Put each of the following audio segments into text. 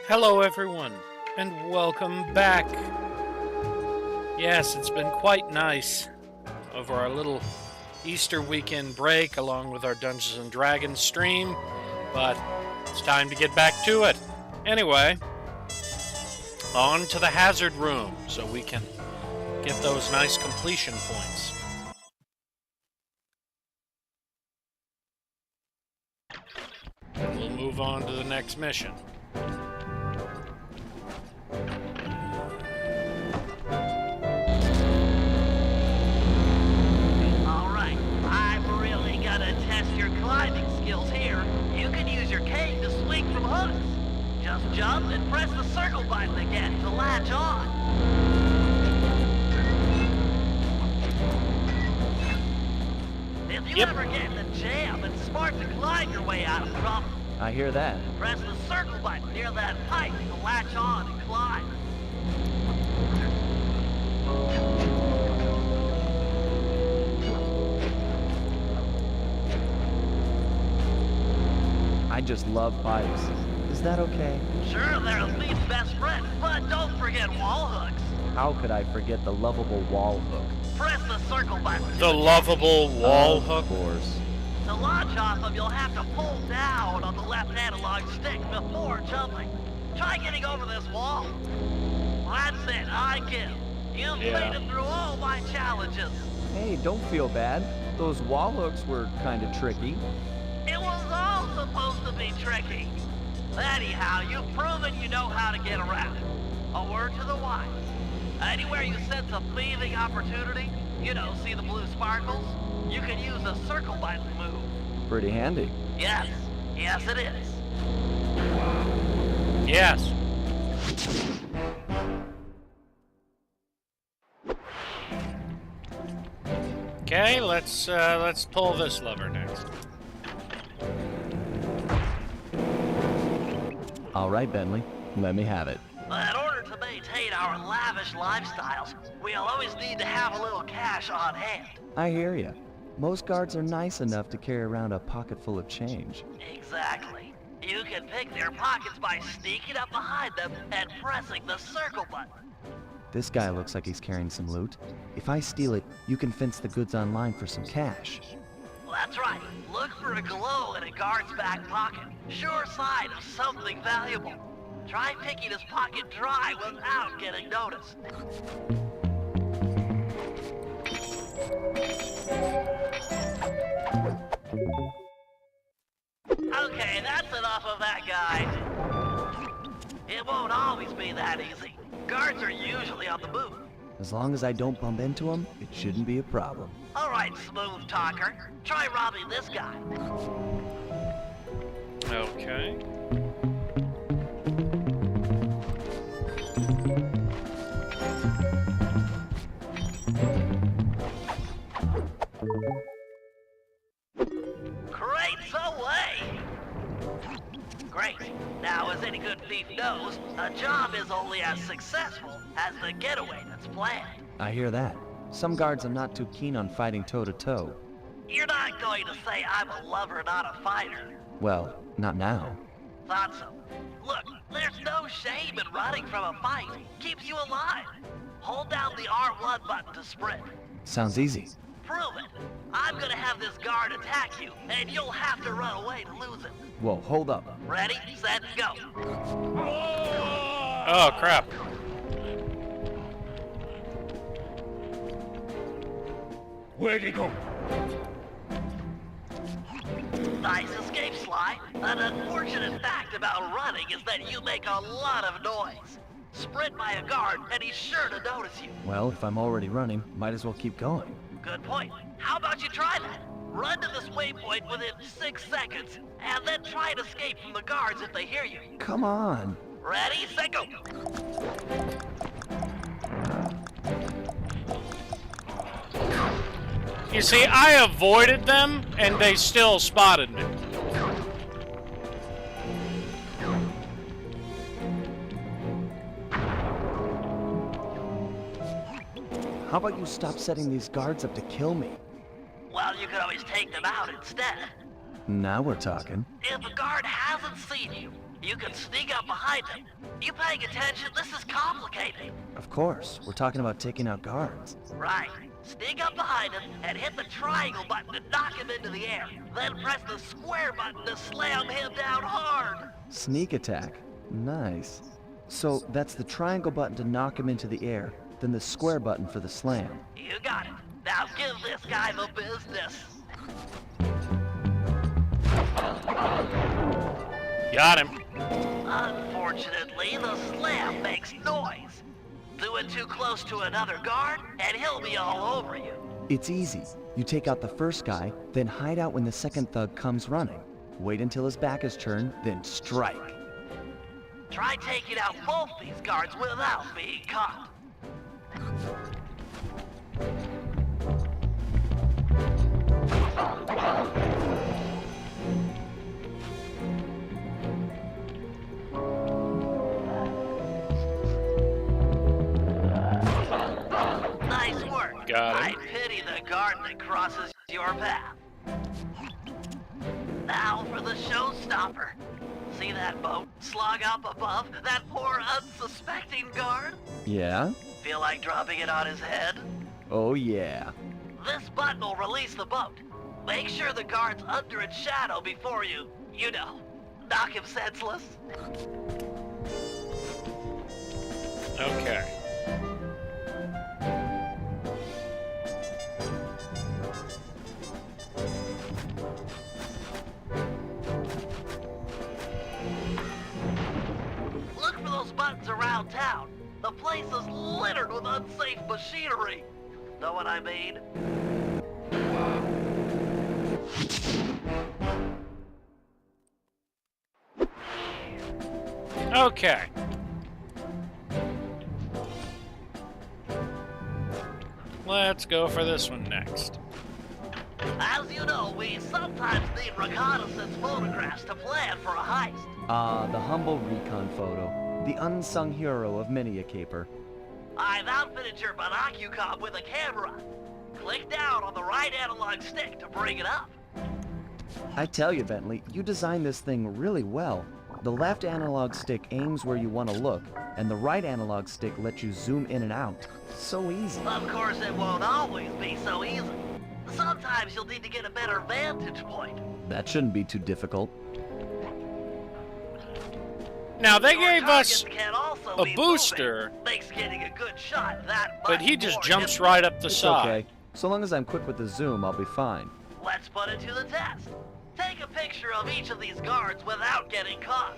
Hello, everyone, and welcome back. Yes, it's been quite nice over our little Easter weekend break, along with our Dungeons and Dragons stream, but it's time to get back to it. Anyway, on to the hazard room so we can get those nice completion points. And we'll move on to the next mission. Alright, I'm really gonna test your climbing skills here. You can use your cane to swing from hooks. Just jump and press the circle button again to latch on. If you ever get in a jam, it's smart to climb your way out of trouble. I hear that. Press the circle button near that pipe to latch on and climb. I just love pipes. Is that okay? Sure, they're a thief's best friend, but don't forget wall hooks. How could I forget the lovable wall hook? Press the circle button. The lovable wall hook. Of course. To launch off of, you'll have to pull down on the left analog stick before jumping. Try getting over this wall. That's it, I give. You've made it through all my challenges. Hey, don't feel bad. Those wall hooks were kind of tricky. It was all supposed to be tricky. Anyhow, you've proven you know how to get around. A word to the wise. Anywhere you sense a thieving opportunity, see the blue sparkles, you can use a circle button move. Pretty handy. Yes, it is. Yes. Okay, let's pull this lever next. All right, Bentley. Let me have it. In order to maintain our lavish lifestyles, we'll always need to have a little cash on hand. I hear ya. Most guards are nice enough to carry around a pocket full of change. Exactly. You can pick their pockets by sneaking up behind them and pressing the circle button. This guy looks like he's carrying some loot. If I steal it, you can fence the goods online for some cash. That's right. Look for a glow in a guard's back pocket. Sure sign of something valuable. Try picking his pocket dry without getting noticed. Okay, that's enough of that guy. It won't always be that easy. Guards are usually on the move. As long as I don't bump into him, it shouldn't be a problem. All right, smooth talker. Try robbing this guy. Okay. Crates away! Great. Now, as any good thief knows, a job is only as successful as the getaway that's planned. I hear that. Some guards are not too keen on fighting toe-to-toe. You're not going to say I'm a lover, not a fighter. Well, not now. Thought so. Look, there's no shame in running from a fight. Keeps you alive. Hold down the R1 button to sprint. Sounds easy. Prove it. I'm gonna have this guard attack you, and you'll have to run away to lose him. Whoa, hold up. Ready, set, go. Oh, crap. Where'd he go? Nice escape, Sly. An unfortunate fact about running is that you make a lot of noise. Sprint by a guard, and he's sure to notice you. Well, if I'm already running, might as well keep going. Good point. How about you try that? Run to this waypoint within 6 seconds, and then try and escape from the guards if they hear you. Come on. Ready, set, go. You see, I avoided them, and they still spotted me. How about you stop setting these guards up to kill me? Well, you could always take them out instead. Now we're talking. If a guard hasn't seen you, you can sneak up behind him. You paying attention? This is complicated. Of course, we're talking about taking out guards. Right. Sneak up behind him and hit the triangle button to knock him into the air. Then press the square button to slam him down hard. Sneak attack. Nice. So that's the triangle button to knock him into the air, then the square button for the slam. You got it. Now give this guy the business. Got him. Unfortunately, the slam makes noise. Do it too close to another guard, and he'll be all over you. It's easy. You take out the first guy, then hide out when the second thug comes running. Wait until his back is turned, then strike. Try taking out both these guards without being caught. Nice work. Got I him. pity the guard that crosses your path. Now for the showstopper. See that boat slung up above that poor unsuspecting guard? Yeah? Feel like dropping it on his head? Oh yeah. This button will release the boat. Make sure the guard's under its shadow before you knock him senseless. Okay. Look for those buttons around town. The place is littered with unsafe machinery. Know what I mean? Okay. Let's go for this one next. As you know, we sometimes need reconnaissance photographs to plan for a heist. The humble recon photo. The unsung hero of many a caper. I've outfitted your binocucom with a camera. Click down on the right analog stick to bring it up. I tell you, Bentley, you designed this thing really well. The left analog stick aims where you want to look, and the right analog stick lets you zoom in and out. So easy. Of course, it won't always be so easy. Sometimes you'll need to get a better vantage point. That shouldn't be too difficult. Now, they Your gave us targets can also a be booster, moving. Makes getting a good shot that but much he just more jumps difficult. right up the It's side. okay. So long as I'm quick with the zoom, I'll be fine. Let's put it to the test. Take a picture of each of these guards without getting caught.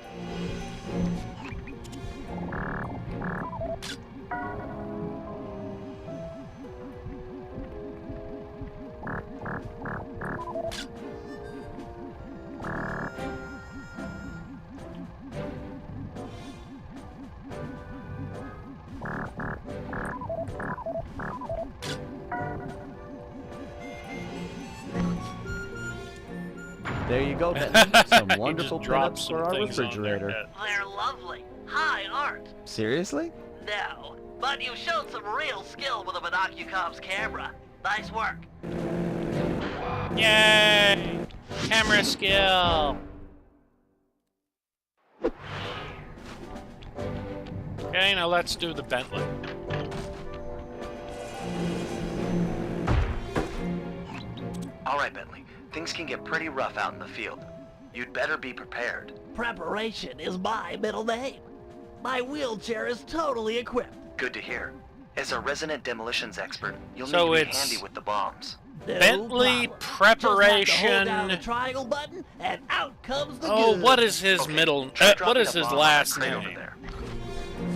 There you go, Bentley. Some He wonderful just dropped pinups some for our things on there, refrigerator. Ted. They're lovely. High art. Seriously? No, but you showed some real skill with a binocucom's camera. Nice work. Yay! Camera skill! Okay, now let's do the Bentley. All right, Bentley. Things can get pretty rough out in the field. You'd better be prepared. Preparation is my middle name. My wheelchair is totally equipped. Good to hear. As a resident demolitions expert, you'll So need to be it's- handy with the bombs. No Bentley problem. preparation. Just have to hold down the triangle button, and out comes the Oh, goods. what is his Okay, middle? try What dropping is a his bomb on last that crate over name? there.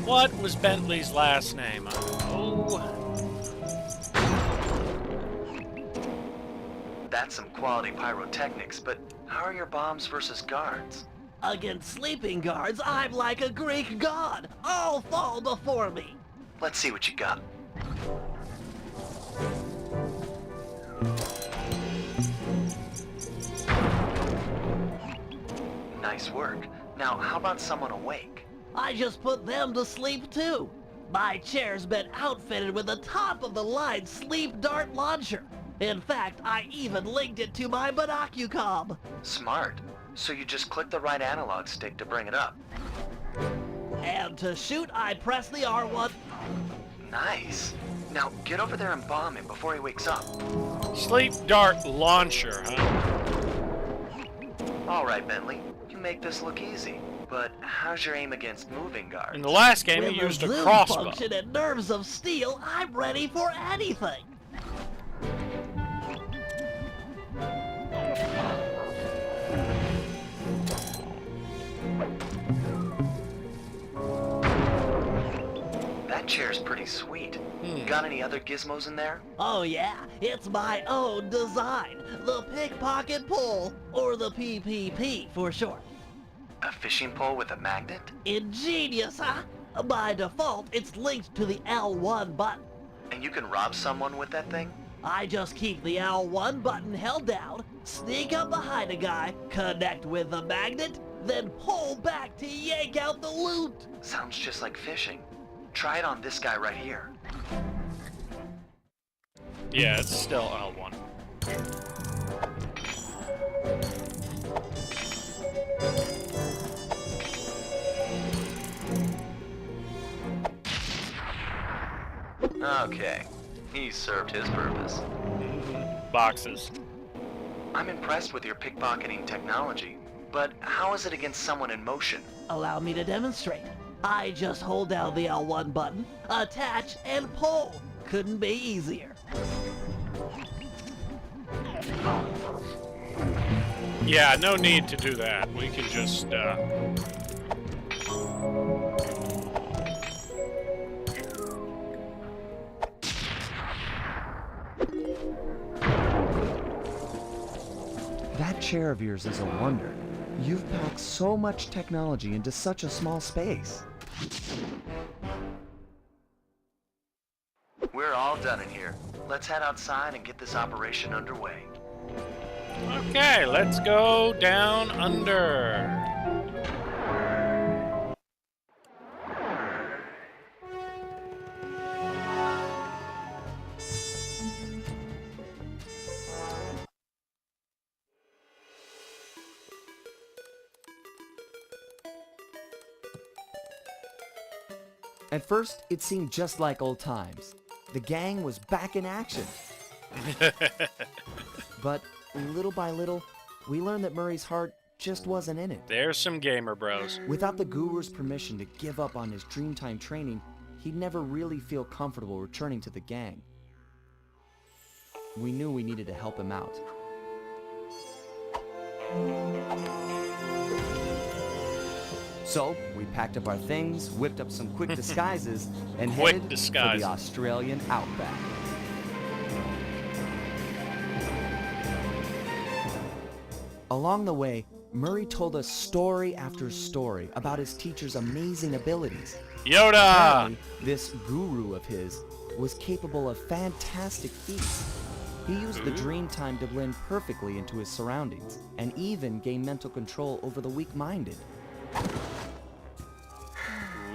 What was Bentley's last name? Oh, That's some quality pyrotechnics, but how are your bombs versus guards? Against sleeping guards, I'm like a Greek god. All fall before me. Let's see what you got. Nice work. Now, how about someone awake? I just put them to sleep too. My chair's been outfitted with a top-of-the-line sleep dart launcher. In fact, I even linked it to my binocucom. Smart. So you just click the right analog stick to bring it up. And to shoot, I press the R1. Nice. Now get over there and bomb him before he wakes up. Sleep dart launcher, huh? All right, Bentley. You make this look easy. But how's your aim against moving guards? In the last game, With he the used a zoom crossbow. function and nerves of steel, I'm ready for anything. That chair's pretty sweet. Got any other gizmos in there? Oh yeah, it's my own design. The pickpocket pole, or the PPP for short. A fishing pole with a magnet? Ingenious, huh? By default, it's linked to the L1 button. And you can rob someone with that thing? I just keep the L1 button held down, sneak up behind a guy, connect with the magnet, then pull back to yank out the loot. Sounds just like fishing. Try it on this guy right here. Yeah, it's still L1. Okay. He served his purpose. Boxes. I'm impressed with your pickpocketing technology, but how is it against someone in motion? Allow me to demonstrate. I just hold down the L1 button, attach, and pull. Couldn't be easier. Yeah, no need to do that. We can just, That chair of yours is a wonder. You've packed so much technology into such a small space. We're all done in here. Let's head outside and get this operation underway. Okay, let's go down under. At first, it seemed just like old times. The gang was back in action. But little by little, we learned that Murray's heart just wasn't in it. There's some gamer bros. Without the guru's permission to give up on his Dreamtime training, he'd never really feel comfortable returning to the gang. We knew we needed to help him out. So, we packed up our things, whipped up some quick disguises, and Quick headed for disguises. the Australian outback. Along the way, Murray told us story after story about his teacher's amazing abilities. Yoda! Apparently, this guru of his was capable of fantastic feats. He used the Dreamtime to blend perfectly into his surroundings, and even gain mental control over the weak-minded.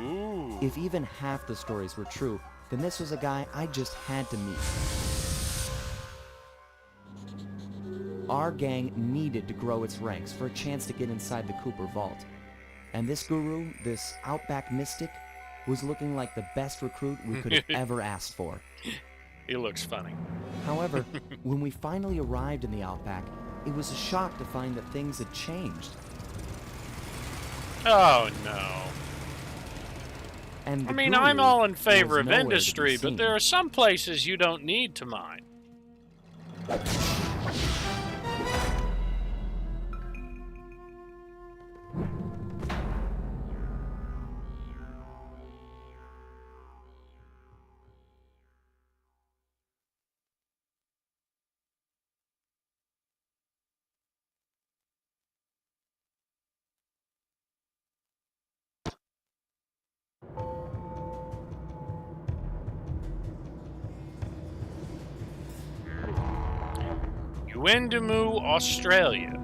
Ooh. If even half the stories were true, then this was a guy I just had to meet. Our gang needed to grow its ranks for a chance to get inside the Cooper Vault. And this guru, this outback mystic, was looking like the best recruit we could have ever asked for. He looks funny. However, when we finally arrived in the outback, it was a shock to find that things had changed. Oh, no. And I the mean, guru I'm all in was favor of nowhere to be industry, but seen. there are some places you don't need to mine. Yuendamu, Australia.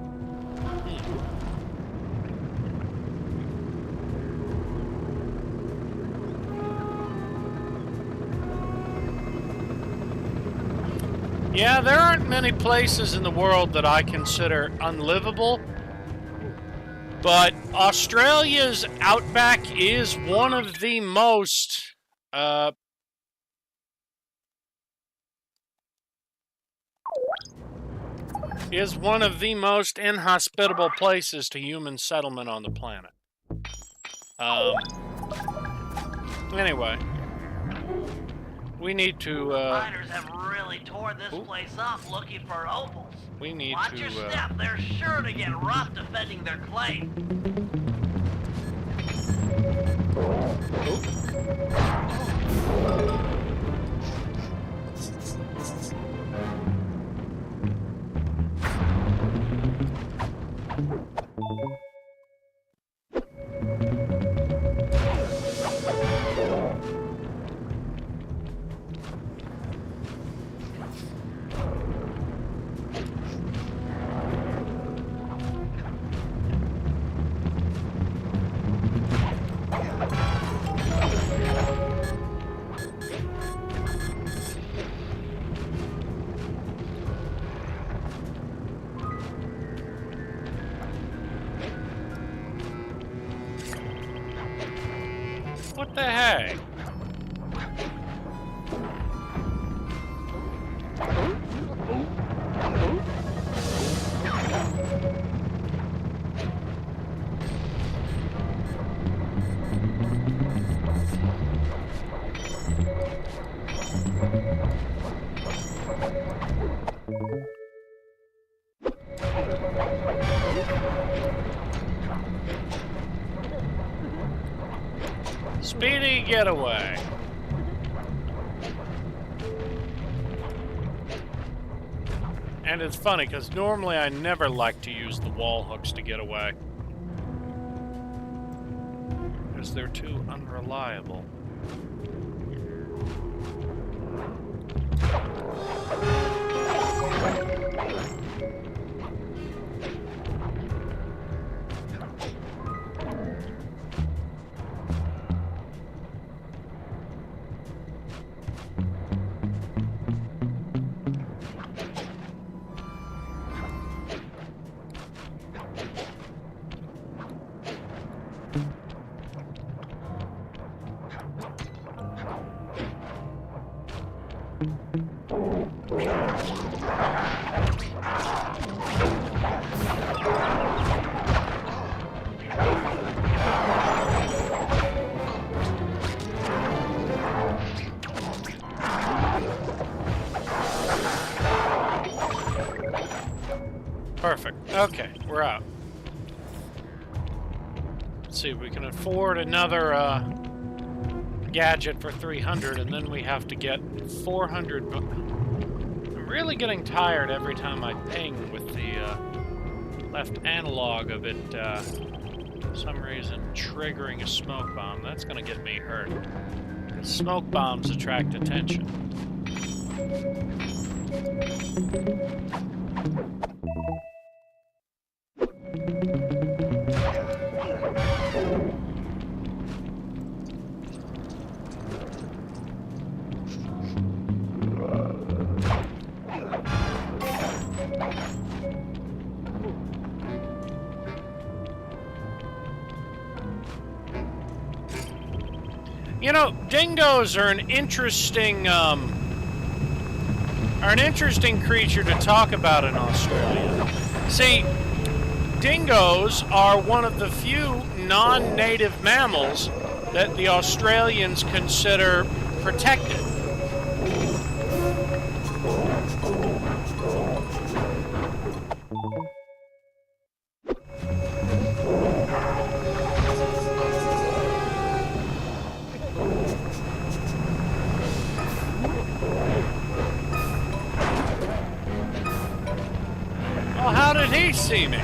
Yeah, there aren't many places in the world that I consider unlivable, but Australia's outback is one of the most inhospitable places to human settlement on the planet. Anyway, we need to. Miners have really torn this place up looking for opals. We need Watch to. your step. They're sure to get rough defending their claim. What the heck? Speedy getaway. And it's funny, because normally I never like to use the wall hooks to get away. Because they're too unreliable. Perfect. Okay, we're out. Let's see, we can afford another gadget for 300, and then we have to get 400. I'm really getting tired every time I ping with the left analog of it, for some reason, triggering a smoke bomb. That's going to get me hurt. Smoke bombs attract attention. You know, dingoes are an interesting creature to talk about in Australia. See, dingoes are one of the few non-native mammals that the Australians consider protected. Well, how did he see me?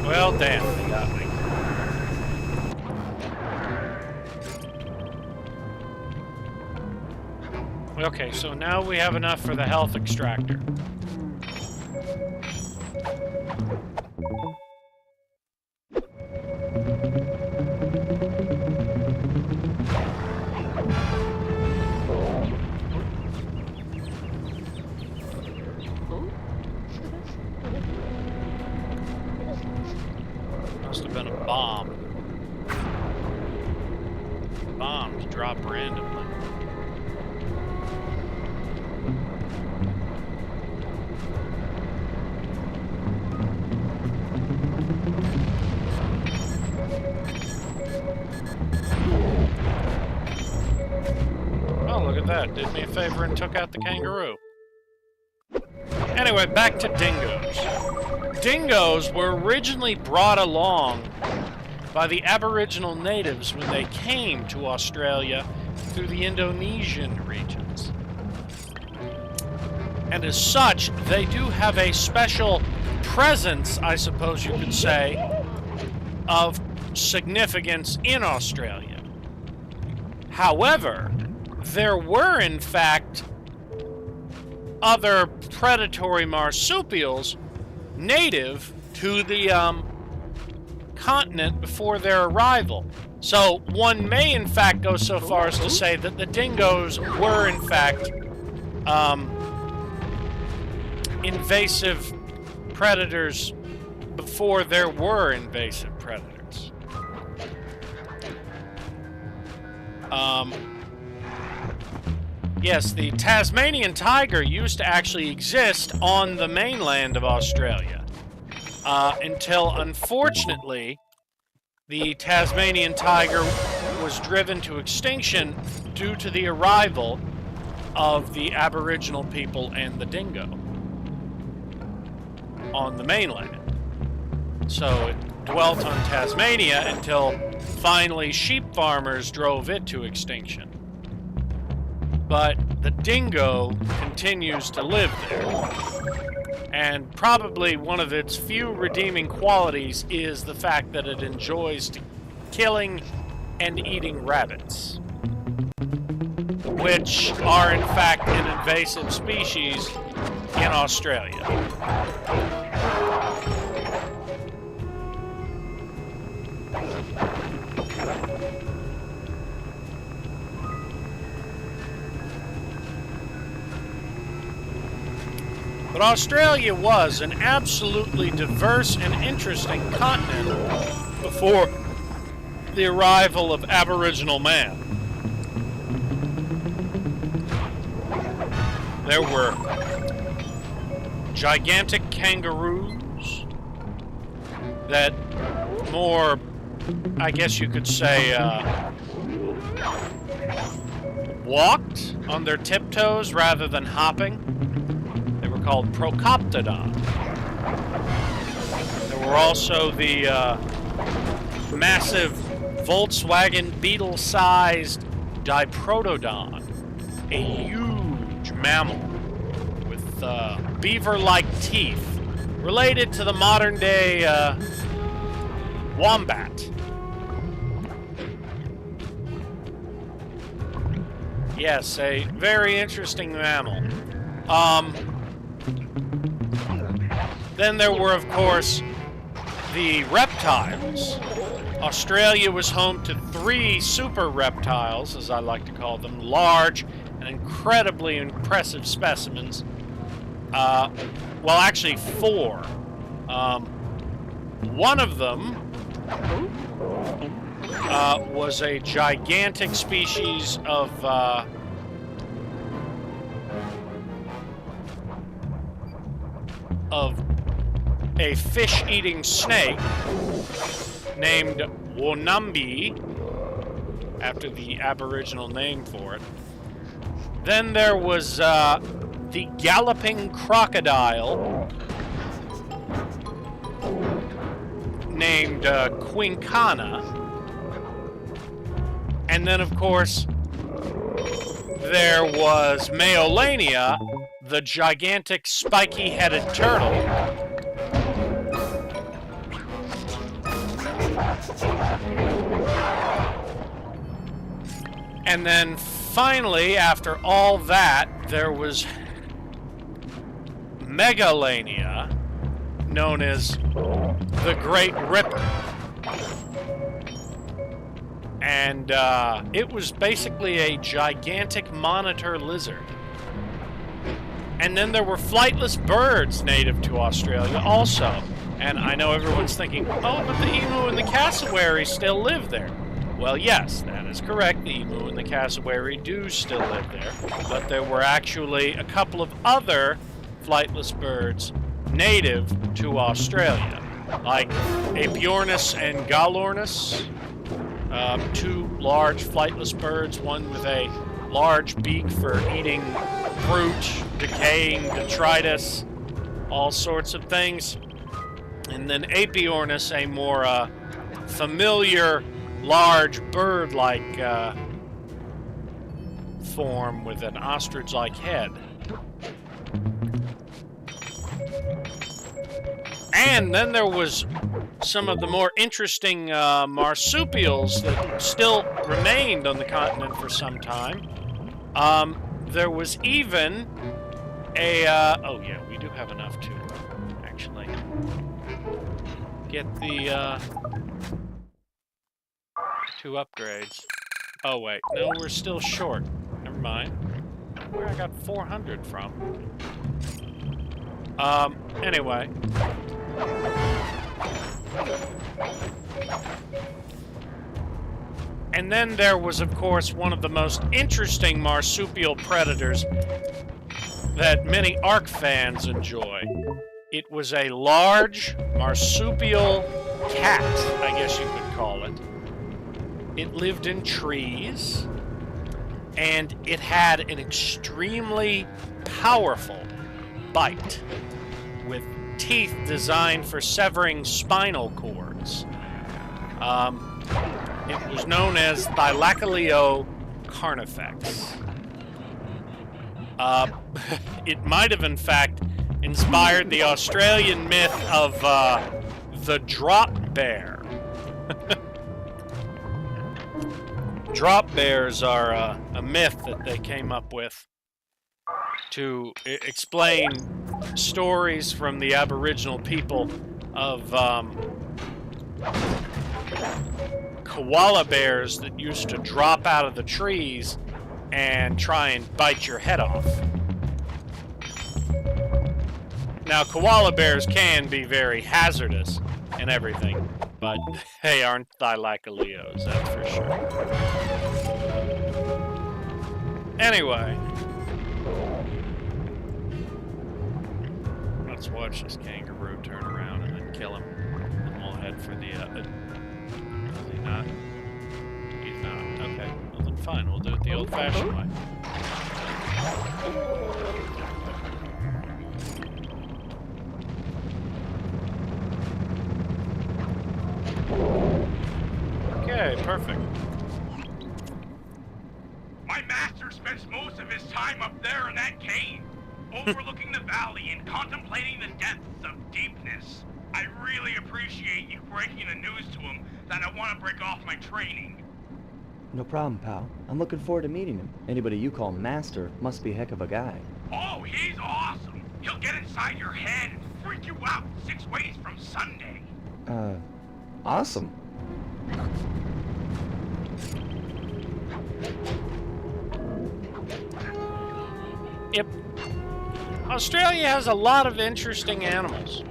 Well, damn, they got me. Okay, so now we have enough for the health extractor. Must have been a bomb. Bombs drop randomly. Oh, look at that. Did me a favor and took out the kangaroo. Anyway, back to dingoes. Dingoes were originally brought along by the Aboriginal natives when they came to Australia through the Indonesian regions. And as such, they do have a special presence, I suppose you could say, of significance in Australia. However, there were, in fact, other predatory marsupials native to the continent before their arrival. So one may, in fact, go so far as to say that the dingoes were, in fact, invasive predators before there were invasive predators. Yes, the Tasmanian tiger used to actually exist on the mainland of Australia until, unfortunately, the Tasmanian tiger was driven to extinction due to the arrival of the Aboriginal people and the dingo on the mainland. So it dwelt on Tasmania until finally sheep farmers drove it to extinction. But the dingo continues to live there. And probably one of its few redeeming qualities is the fact that it enjoys killing and eating rabbits, which are in fact an invasive species in Australia. But Australia was an absolutely diverse and interesting continent before the arrival of Aboriginal man. There were gigantic kangaroos that more, I guess you could say, walked on their tiptoes rather than hopping. They were called Procoptodon. There were also the massive Volkswagen Beetle-sized Diprotodon, a huge mammal with beaver-like teeth, related to the modern-day wombat. Yes, a very interesting mammal. Then there were, of course, the reptiles. Australia was home to 3 super reptiles, as I like to call them, large and incredibly impressive specimens. Well, actually 4. One of them was a gigantic species of a fish-eating snake named Wonambi, after the Aboriginal name for it. Then there was the galloping crocodile named Quincana. And then, of course, there was Meolania, the gigantic spiky-headed turtle. And then finally, after all that, there was Megalania, known as the Great Ripper. And it was basically a gigantic monitor lizard. And then there were flightless birds native to Australia also. And I know everyone's thinking, oh, but the emu and the cassowary still live there. Well, yes, that is correct. The emu and the cassowary do still live there. But there were actually a couple of other flightless birds native to Australia, like Apiornis and Galornis, two large flightless birds, one with a large beak for eating fruit, decaying detritus, all sorts of things. And then Apiornis, a more familiar, large bird-like form with an ostrich-like head. And then there was some of the more interesting marsupials that still remained on the continent for some time. There was even a... oh yeah, we do have enough to actually get the 2 upgrades. Oh wait, no, we're still short. Never mind. Where I got 400 from? Anyway. And then there was, of course, one of the most interesting marsupial predators that many ARK fans enjoy. It was a large marsupial cat, I guess you could call it. It lived in trees, and it had an extremely powerful bite with teeth designed for severing spinal cords. It was known as Thylacaleo carnifex. It might have, in fact, inspired the Australian myth of the drop bear. Drop bears are a myth that they came up with to explain stories from the Aboriginal people of koala bears that used to drop out of the trees and try and bite your head off. Now, koala bears can be very hazardous and everything, but they aren't Thylacaleos, that's for sure. Anyway, let's watch this kangaroo turn around and then kill him. And we'll head for the, is he not? He's not. Okay, well then fine, we'll do it the old-fashioned way. Okay, perfect. My master spends most of his time up there in that cave, overlooking the valley and contemplating the depths of deepness. I really appreciate you breaking the news to him that I want to break off my training. No problem, pal. I'm looking forward to meeting him. Anybody you call master must be a heck of a guy. Oh, he's awesome. He'll get inside your head and freak you out 6 ways from Sunday. Awesome. Yep. Australia has a lot of interesting animals.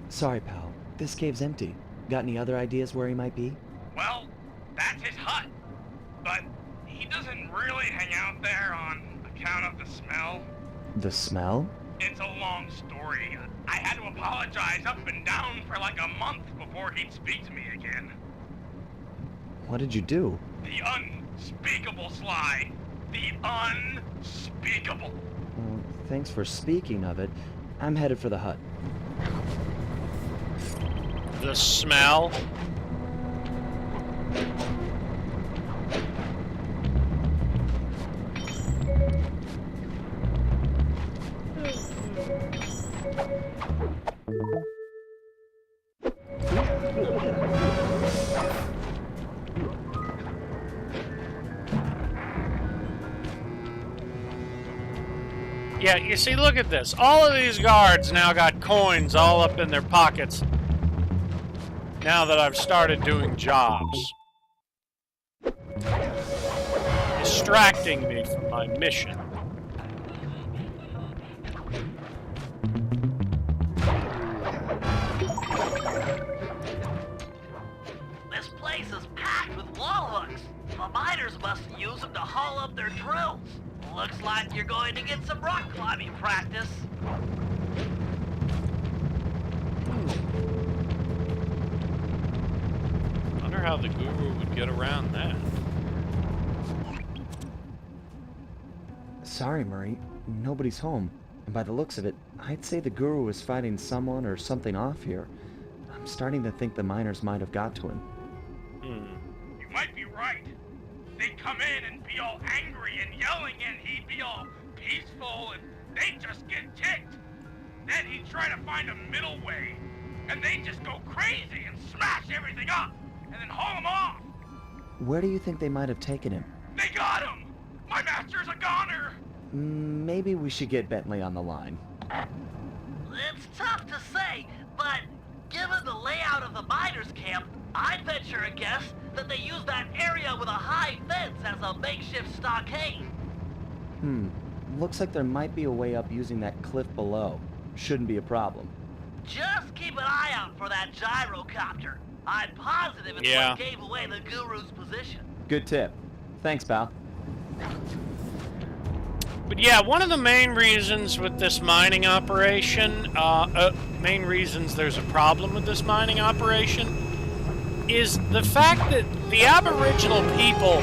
Sorry, pal. This cave's empty. Got any other ideas where he might be? Well, that's his hut. But he doesn't really hang out there on account of the smell. The smell? It's a long story. I had to apologize up and down for like a month before he'd speak to me again. What did you do? The unspeakable, Sly. The unspeakable. Well, thanks for speaking of it. I'm headed for the hut. The smell. Yeah, you see, look at this. All of these guards now got coins all up in their pockets now that I've started doing jobs. Distracting me from my mission. This place is packed with wall hooks. The miners must use them to haul up their drills. Looks like you're going to get some rock climbing practice. Wonder how the guru would get around that. Sorry, Murray. Nobody's home. And by the looks of it, I'd say the guru is fighting someone or something off here. I'm starting to think the miners might have got to him. You might be right. They'd come in and be all angry and yelling, and he'd be all peaceful, and they'd just get ticked. Then he'd try to find a middle way, and they'd just go crazy and smash everything up, and then haul him off. Where do you think they might have taken him? They got him! My master's a goner! Maybe we should get Bentley on the line. It's tough to say, but given the layout of the miners' camp, I'd venture a guess that they use that area with a high fence as a makeshift stockade. Looks like there might be a way up using that cliff below. Shouldn't be a problem. Just keep an eye out for that gyrocopter. I'm positive it's Yeah. what gave away the guru's position. Good tip. Thanks, pal. But yeah, one of the main reasons with this mining operation, main reasons there's a problem with this mining operation, is the fact that the Aboriginal people,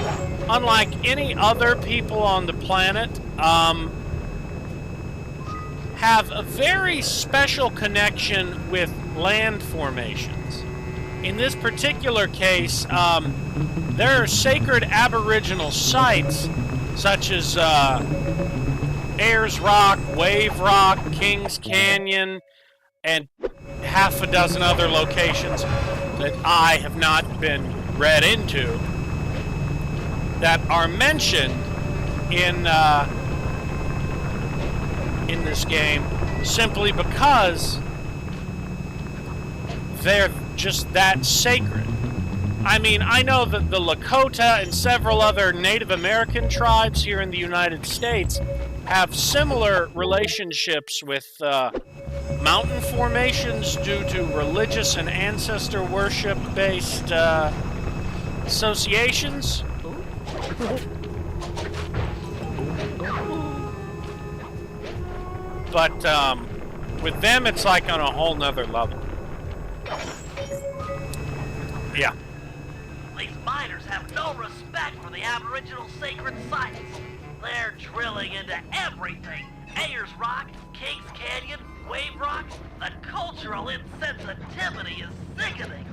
unlike any other people on the planet, have a very special connection with land formations. In this particular case, there are sacred Aboriginal sites such as Ayers Rock, Wave Rock, Kings Canyon, and half a dozen other locations that I have not been read into that are mentioned in this game simply because they're just that sacred. I mean, I know that the Lakota and several other Native American tribes here in the United States have similar relationships with mountain formations due to religious and ancestor worship-based associations. But with them, it's like on a whole nother level. Yeah. These miners have no respect for the Aboriginal sacred sites. They're drilling into everything. Ayers Rock, Kings Canyon, Wave Rock. The cultural insensitivity is sickening.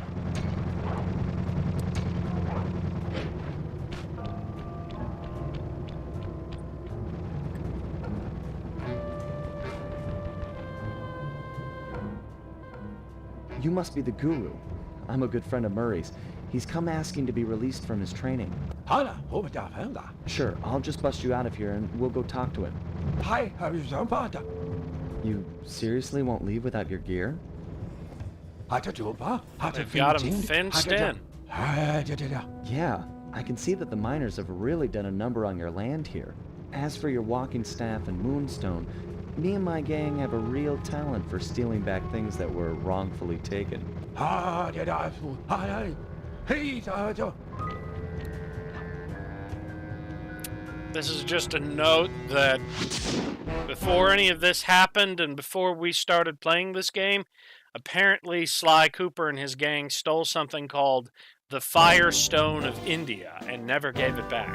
You must be the guru. I'm a good friend of Murray's. He's come asking to be released from his training. Sure, I'll just bust you out of here and we'll go talk to him. You seriously won't leave without your gear? They've got him fenced in. Yeah, I can see that the miners have really done a number on your land here. As for your walking staff and moonstone, me and my gang have a real talent for stealing back things that were wrongfully taken. This is just a note that before any of this happened and before we started playing this game, apparently Sly Cooper and his gang stole something called the Firestone of India and never gave it back.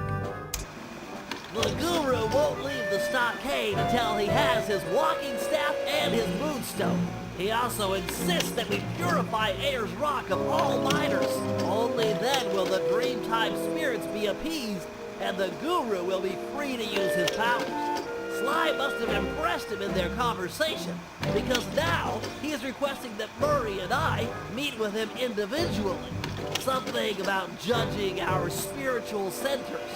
The guru won't leave the stockade until he has his walking staff and his moonstone. He also insists that we purify Ayers Rock of all miners. Only then will the Dreamtime spirits be appeased, and the guru will be free to use his powers. Sly must have impressed him in their conversation, because now he is requesting that Murray and I meet with him individually. Something about judging our spiritual centers.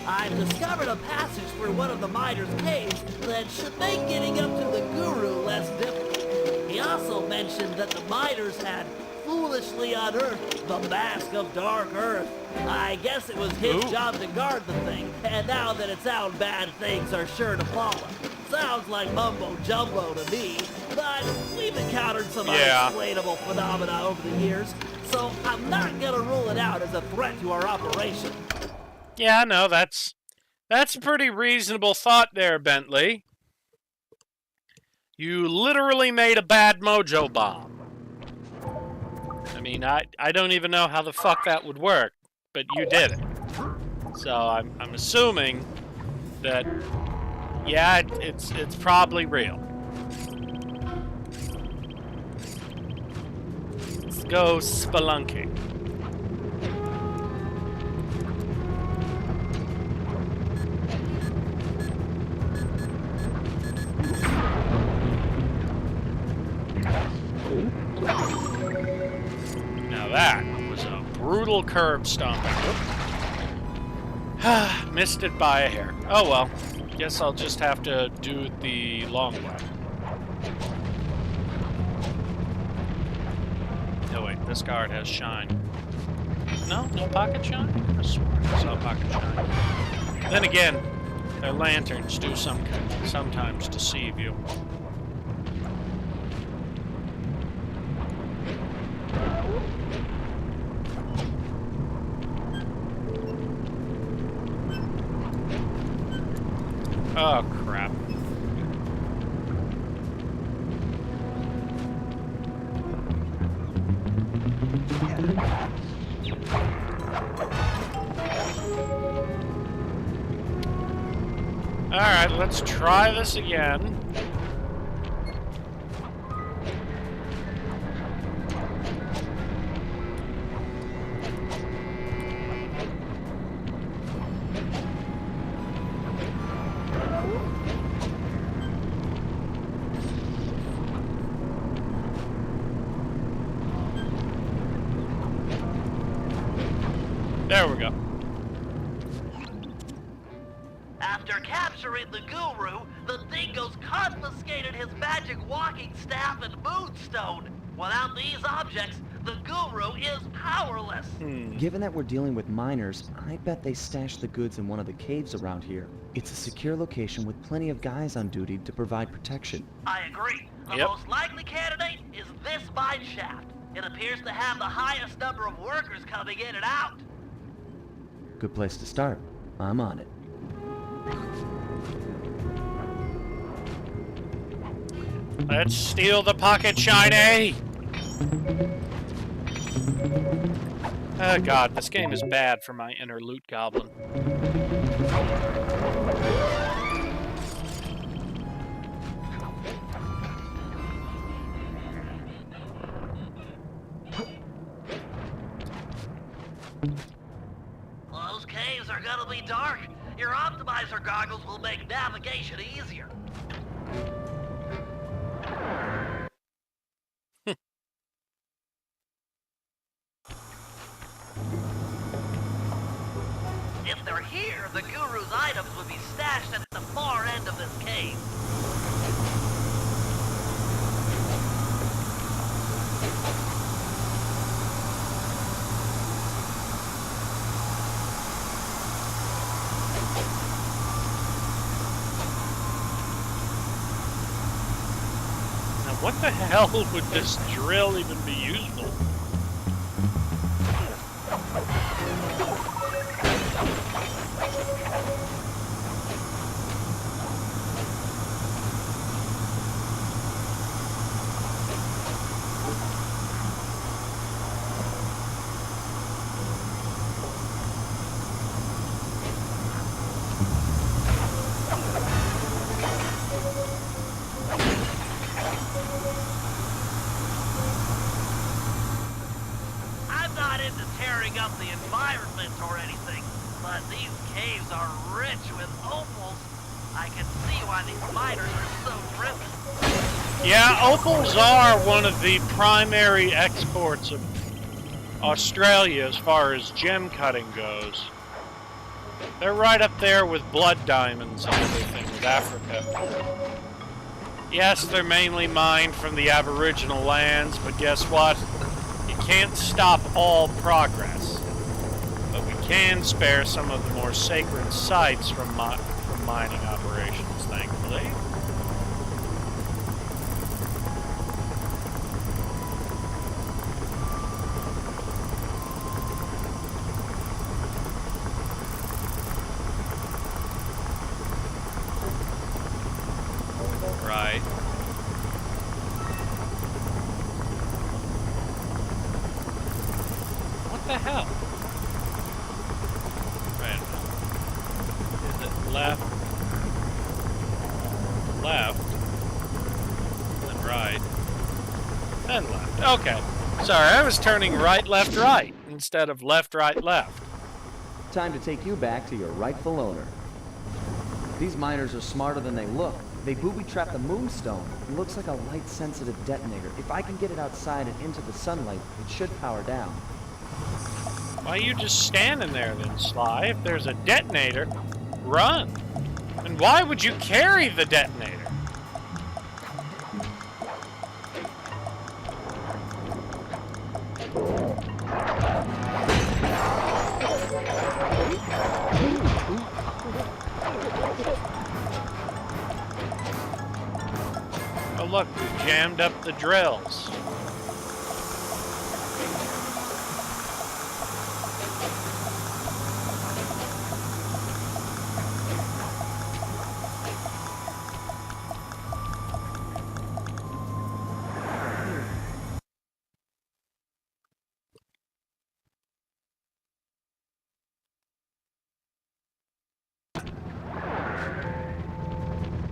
I've discovered a passage through one of the miners' caves that should make getting up to the guru less difficult. He also mentioned that the miners had foolishly unearthed the Mask of Dark Earth. I guess it was his job to guard the thing, and now that it's out, bad things are sure to follow. Sounds like mumbo-jumbo to me, but we've encountered some unexplainable phenomena over the years, so I'm not gonna rule it out as a threat to our operation. Yeah, no, that's a pretty reasonable thought there, Bentley. You literally made a bad mojo bomb. I mean, I don't even know how the fuck that would work, but you did it. So I'm assuming that, yeah, it's probably real. Let's go spelunking. Now that was a brutal curb stomp. Missed it by a hair. Oh well. Guess I'll just have to do it the long way. Oh wait, this guard has shine. No pocket shine? I swear I saw pocket shine. Then again, their lanterns do sometimes deceive you. Oh, crap. Alright, let's try this again. There we go. After capturing the guru, the dingoes confiscated his magic walking staff and moonstone. Without these objects, the guru is powerless. Given that we're dealing with miners, I bet they stashed the goods in one of the caves around here. It's a secure location with plenty of guys on duty to provide protection. I agree. The most likely candidate is this mine shaft. It appears to have the highest number of workers coming in and out. Good place to start. I'm on it. Let's steal the pocket shiny! Oh god, this game is bad for my inner loot goblin. Those caves are gonna be dark. Your optimizer goggles will make navigation easier. If they're here, the guru's items would be stashed at the far end of this cave. Now what the hell would this drill even be useful? Up the environment or anything, but these caves are rich with opals. I can see why these miners are so driven. Yeah, opals are one of the primary exports of Australia as far as gem cutting goes. They're right up there with blood diamonds and everything with Africa. Yes, they're mainly mined from the Aboriginal lands, but guess what? You can't stop all progress. But we can spare some of the more sacred sites from mining operations, thankfully. Right. What the hell? Right. Is it left? Left. Then right. Then left. Okay. Sorry, I was turning right, left, right instead of left, right, left. Time to take you back to your rightful owner. These miners are smarter than they look. They booby-trapped the moonstone. It looks like a light-sensitive detonator. If I can get it outside and into the sunlight, it should power down. Why are you just standing there then, Sly? If there's a detonator, run. And why would you carry the detonator? Oh look, we jammed up the drills.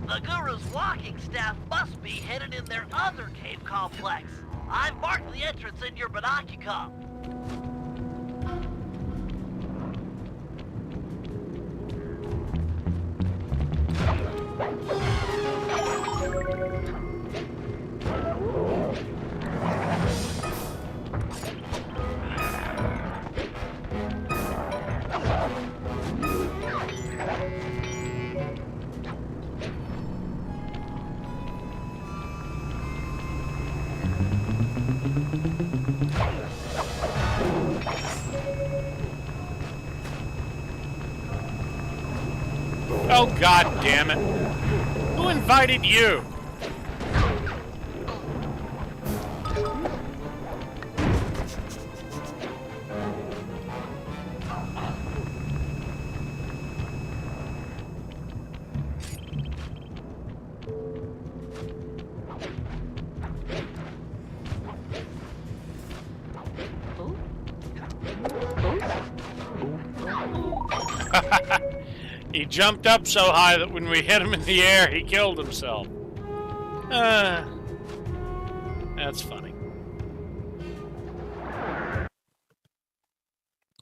The Guru's walking staff must be hidden in their other cave complex. I've marked the entrance in your binocular. Oh, God damn it. Who invited you? He jumped up so high that when we hit him in the air, he killed himself. That's funny.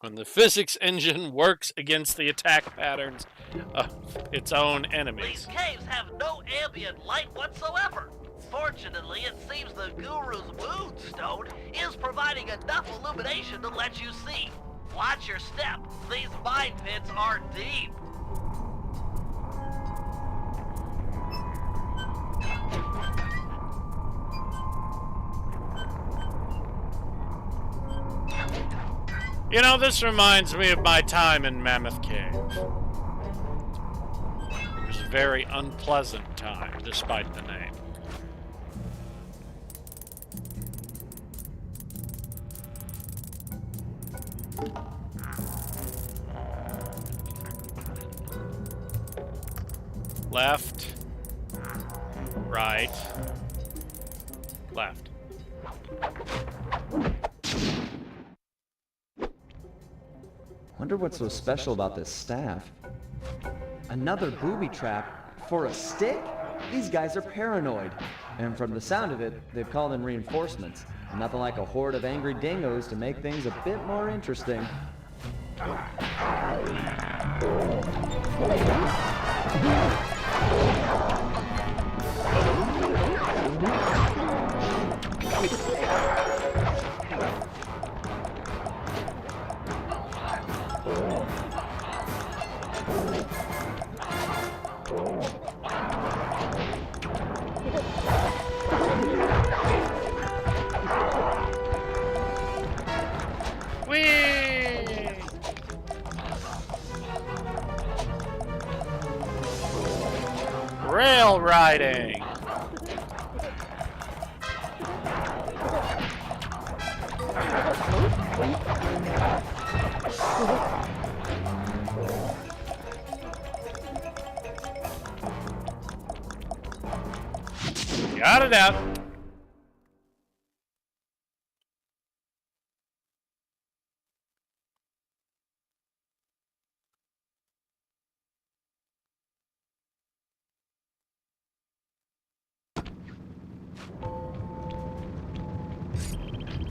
When the physics engine works against the attack patterns of its own enemies. These caves have no ambient light whatsoever. Fortunately, it seems the Guru's moonstone is providing enough illumination to let you see. Watch your step. These mine pits are deep. You know, this reminds me of my time in Mammoth Cave. It was a very unpleasant time, despite the name. Left, right, left. Wonder what's so special about this staff. Another booby trap for a stick? These guys are paranoid. And from the sound of it, they've called in reinforcements. Nothing like a horde of angry dingoes to make things a bit more interesting. Whee! Rail riding. Got it out.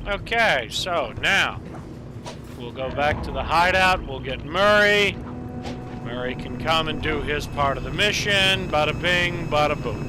Okay, so now we'll go back to the hideout. We'll get Murray. Murray can come and do his part of the mission. Bada bing, bada boom.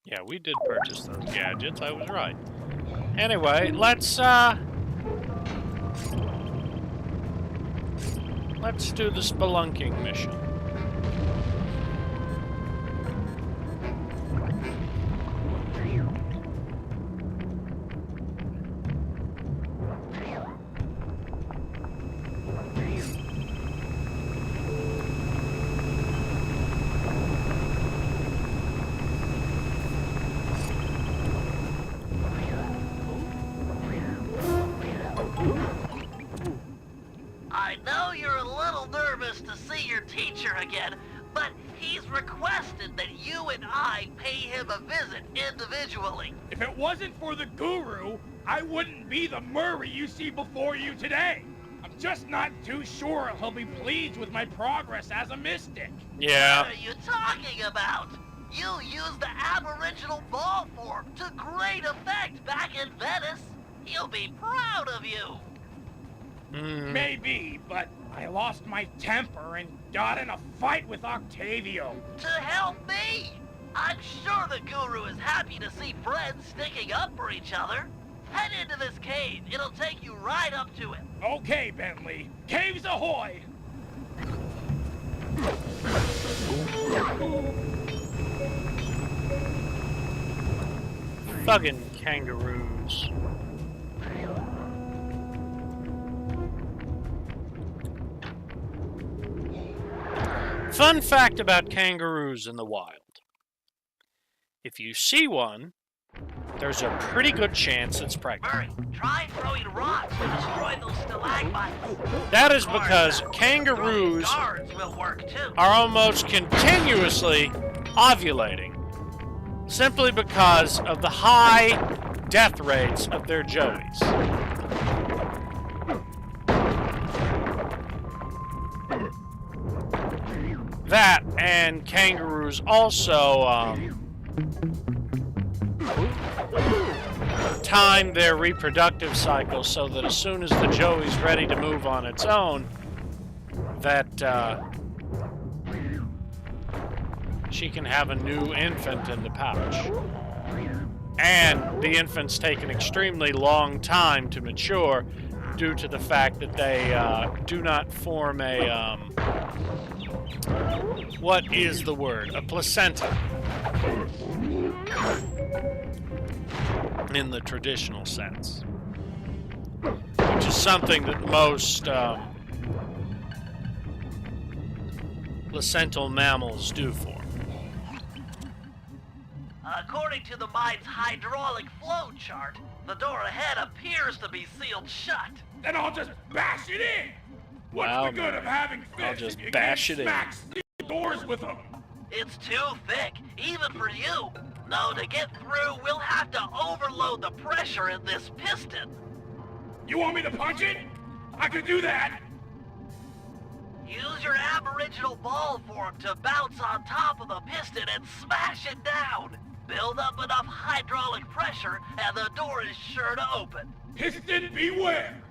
Yeah, we did purchase those gadgets. I was right. Anyway, let's do the spelunking mission. I know you're a little nervous to see your teacher again, but he's requested that you and I pay him a visit individually. If it wasn't for the guru, I wouldn't be the Murray you see before you today. I'm just not too sure he'll be pleased with my progress as a mystic. Yeah. What are you talking about? You used the Aboriginal ball form to great effect back in Venice. He'll be proud of you. Maybe, but I lost my temper and got in a fight with Octavio. To help me. I'm sure the guru is happy to see friends sticking up for each other. Head into this cave. It'll take you right up to it. Okay, Bentley. Caves ahoy! Fucking kangaroos. Fun fact about kangaroos in the wild. If you see one, there's a pretty good chance it's pregnant. Murray, try throwing rocks to destroy those stalagmites. That is because kangaroos Guards will work too. are almost continuously ovulating, simply because of the high death rates of their joeys. That and kangaroos also time their reproductive cycle so that as soon as the joey's ready to move on its own, that she can have a new infant in the pouch. And the infants take an extremely long time to mature due to the fact that they do not form a, what is the word? A placenta. In the traditional sense. Which is something that most placental mammals do form. According to the mine's hydraulic flow chart, the door ahead appears to be sealed shut. Then I'll just bash it in! What's Wow, the good of having fists I'll just if you bash can't it in. smack steel doors with them? It's too thick, even for you. No, to get through, we'll have to overload the pressure in this piston. You want me to punch it? I could do that. Use your aboriginal ball form to bounce on top of the piston and smash it down. Build up enough hydraulic pressure and the door is sure to open. Piston, beware!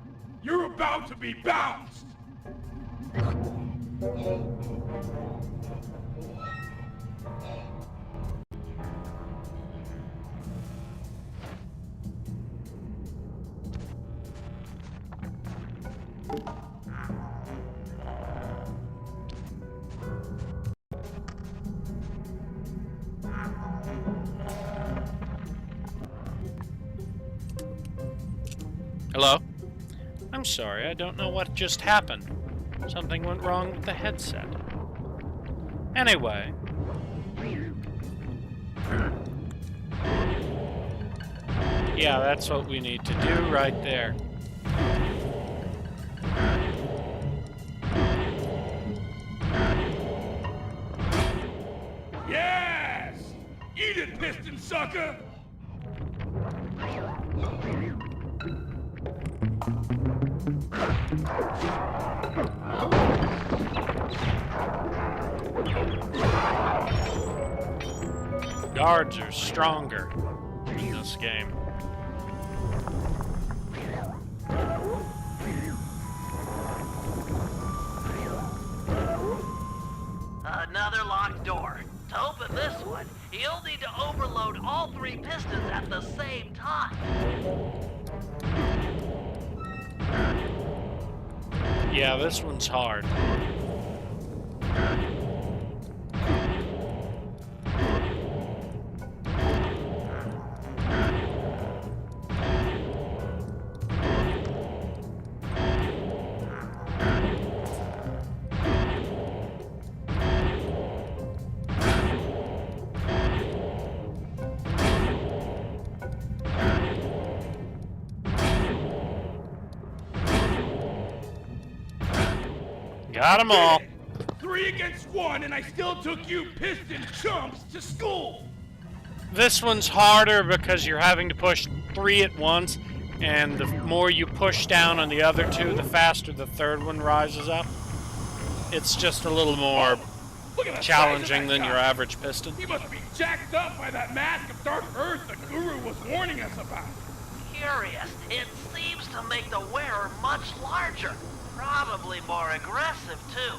You're about to be bounced! Hello? I'm sorry, I don't know what just happened. Something went wrong with the headset. Anyway. Yeah, that's what we need to do right there. Yes! Eat it, piston sucker! Guards are stronger in this game. Another locked door. To open this one, you'll need to overload all 3 pistons at the same time. Yeah, this one's hard. Got them all. 3 against 1, and I still took you piston chumps to school! This one's harder because you're having to push 3 at once, and the more you push down on the other 2, the faster the third one rises up. It's just a little more Look at the challenging size of that than your guy. average piston. He must be jacked up by that mask of dark earth the guru was warning us about. Curious, it seems to make the wearer much larger. Probably more aggressive, too.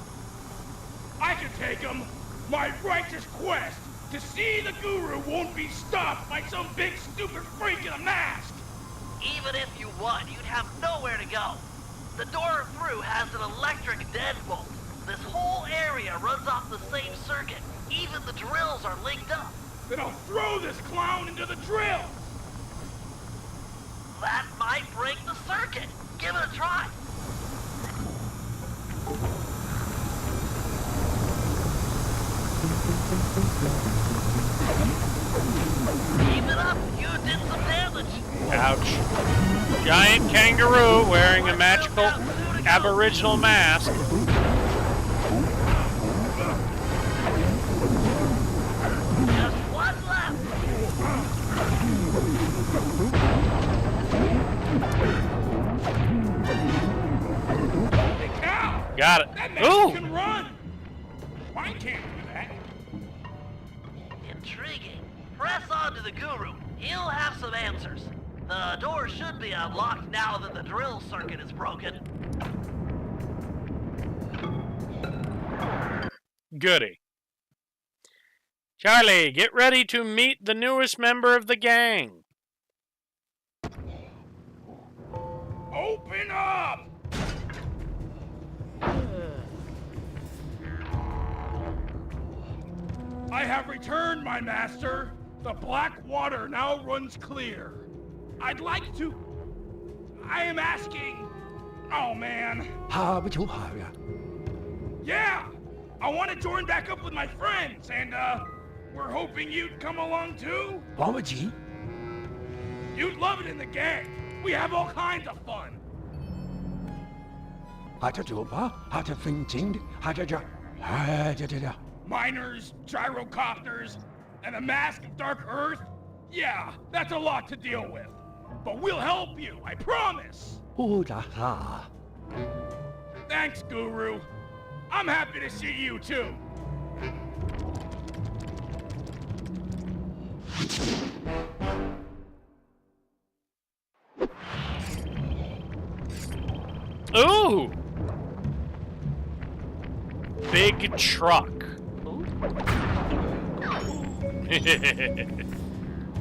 I can take him. My righteous quest to see the guru won't be stopped by some big stupid freak in a mask. Even if you won, you'd have nowhere to go. The door through has an electric deadbolt. This whole area runs off the same circuit. Even the drills are linked up. Then I'll throw this clown into the drill. That might break the circuit. Give it a try. Keep it up. You did some damage. Ouch. Giant kangaroo wearing a magical aboriginal mask. Just one left. Hey, cow! Got it. That man Ooh! can run. Mine can't do that. Intriguing. Press on to the guru. He'll have some answers. The door should be unlocked now that the drill circuit is broken. Goody. Charlie, get ready to meet the newest member of the gang. Open up! I have returned, my master. The black water now runs clear. I'd like to... I am asking... Oh, man. Yeah! I want to join back up with my friends, and, we're hoping you'd come along, too. You'd love it in the gang. We have all kinds of fun. Miners, gyrocopters, And a mask of Dark Earth? Yeah, that's a lot to deal with. But we'll help you, I promise! Ooh la la. Thanks, Guru. I'm happy to see you too. Ooh! Big truck.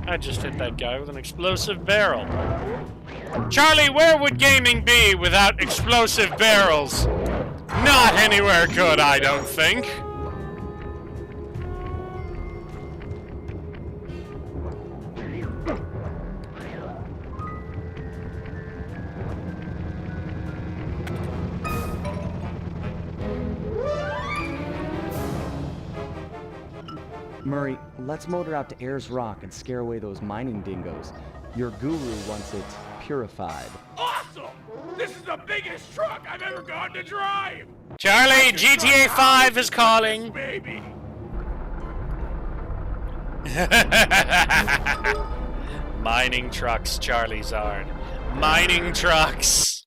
I just hit that guy with an explosive barrel. Charlie, where would gaming be without explosive barrels? Not anywhere good, I don't think. Murray, let's motor out to Ayers Rock and scare away those mining dingoes. Your guru wants it purified. Awesome! This is the biggest truck I've ever gone to drive! Charlie, GTA 5 is calling. Baby! Mining trucks, Charlie Zard. Mining trucks.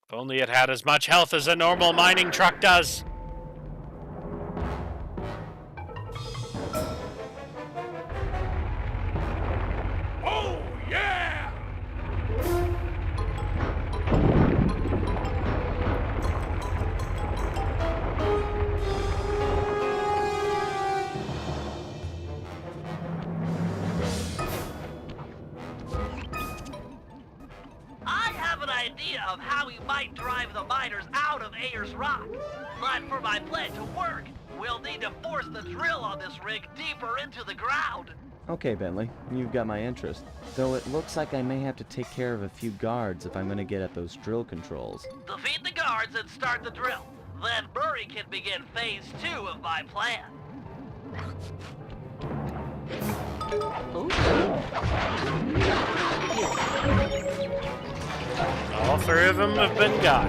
If only it had as much health as a normal mining truck does. Oh, yeah! I have an idea of how we might drive the miners out of Ayers Rock. But for my plan to work, we'll need to force the drill on this rig deeper into the ground. Okay, Bentley, you've got my interest. Though it looks like I may have to take care of a few guards if I'm gonna get at those drill controls. Defeat the guards and start the drill. Then Murray can begin phase 2 of my plan. All three of them have been got.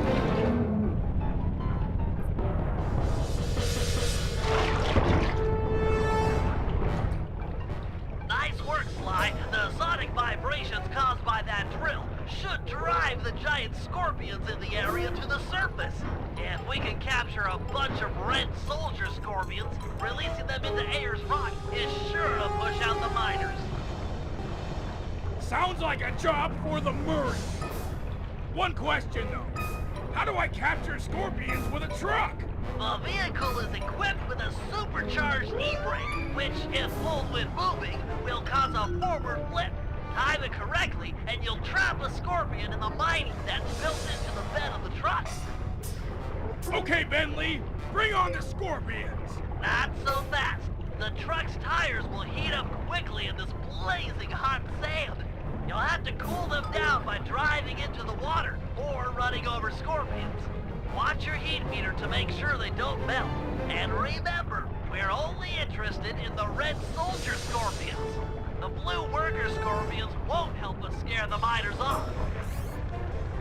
Nice work, Sly. The sonic vibrations caused by that drill should drive the giant scorpions in the area to the surface. If we can capture a bunch of red soldier scorpions, releasing them into Ayers Rock is sure to push out the miners. Sounds like a job for the Murray. One question, though. How do I capture scorpions with a truck? The vehicle is equipped with a supercharged e-brake, which, if pulled when moving, will cause a forward flip. Time it correctly, and you'll trap a scorpion in the mining that's built into the bed of the truck. Okay, Bentley, bring on the scorpions. Not so fast. The truck's tires will heat up quickly in this blazing hot sand. You'll have to cool them down by driving into the water or running over scorpions. Watch your heat meter to make sure they don't melt. And remember, we're only interested in the red soldier scorpions. The blue worker scorpions won't help us scare the miners off.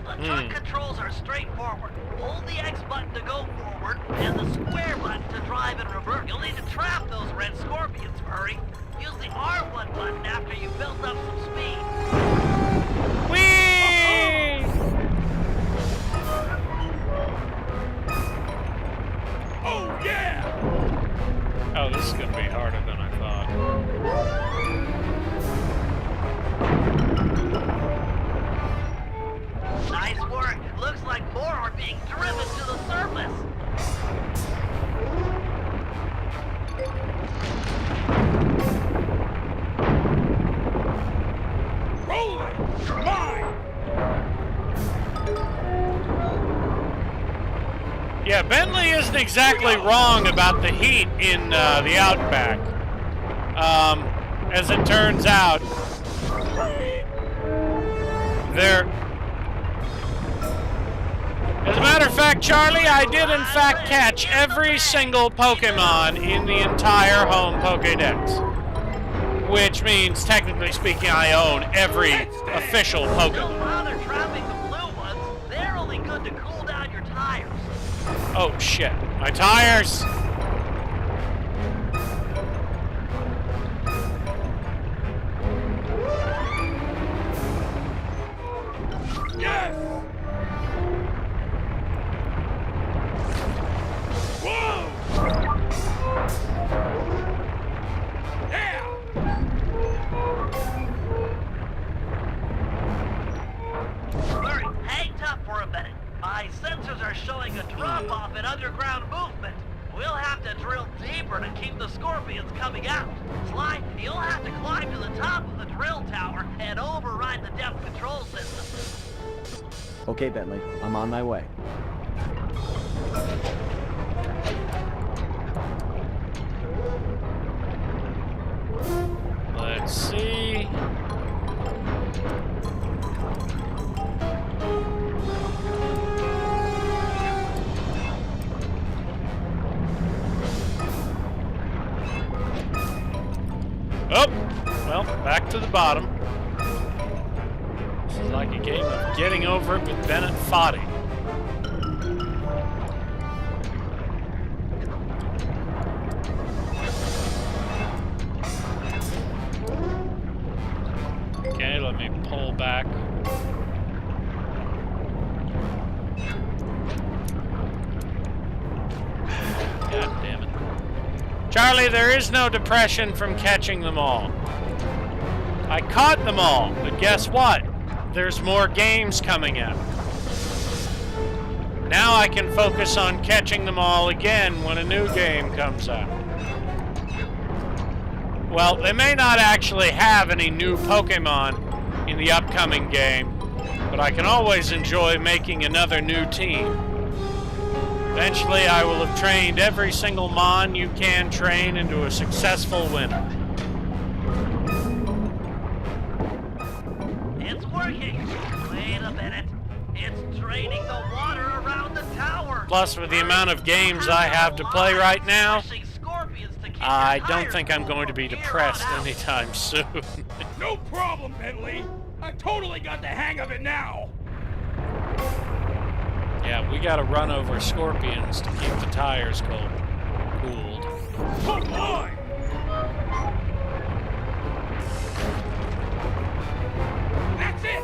The truck controls are straightforward. Hold the X button to go forward and the square button to drive in reverse. You'll need to trap those red scorpions, Murray. Use the R1 button after you've built up some speed. Whee! Oh, yeah! Oh, this is gonna be harder than I thought. Nice work. Looks like more are being driven to the surface. Rolling! You're mine! Yeah, Bentley isn't exactly wrong about the heat in the Outback. As it turns out, as a matter of fact, Charlie, I did in fact catch every single Pokemon in the entire home Pokédex. Which means, technically speaking, I own every official Don't Pokemon. bother trapping the blue ones. They're only good to cool down your tires. Oh shit, my tires! underground movement. We'll have to drill deeper to keep the scorpions coming out. Sly, you'll have to climb to the top of the drill tower and override the depth control system. Okay, Bentley, I'm on my way. Let's see. Oh, well, back to the bottom. This is like a game of getting over it with Bennett Foddy. Okay, let me pull back. God damn it. Charlie, there is no depression from catching them all. I caught them all, but guess what? There's more games coming out. Now I can focus on catching them all again when a new game comes out. Well, they may not actually have any new Pokemon in the upcoming game, but I can always enjoy making another new team. Eventually, I will have trained every single Mon you can train into a successful winner. It's working. Wait a minute. It's draining the water around the tower. Plus, with the amount of games I have to play right now, I don't think I'm going to be depressed anytime soon. No problem, Bentley. I totally got the hang of it now. Yeah, we gotta run over scorpions to keep the tires cooled. Come on! That's it!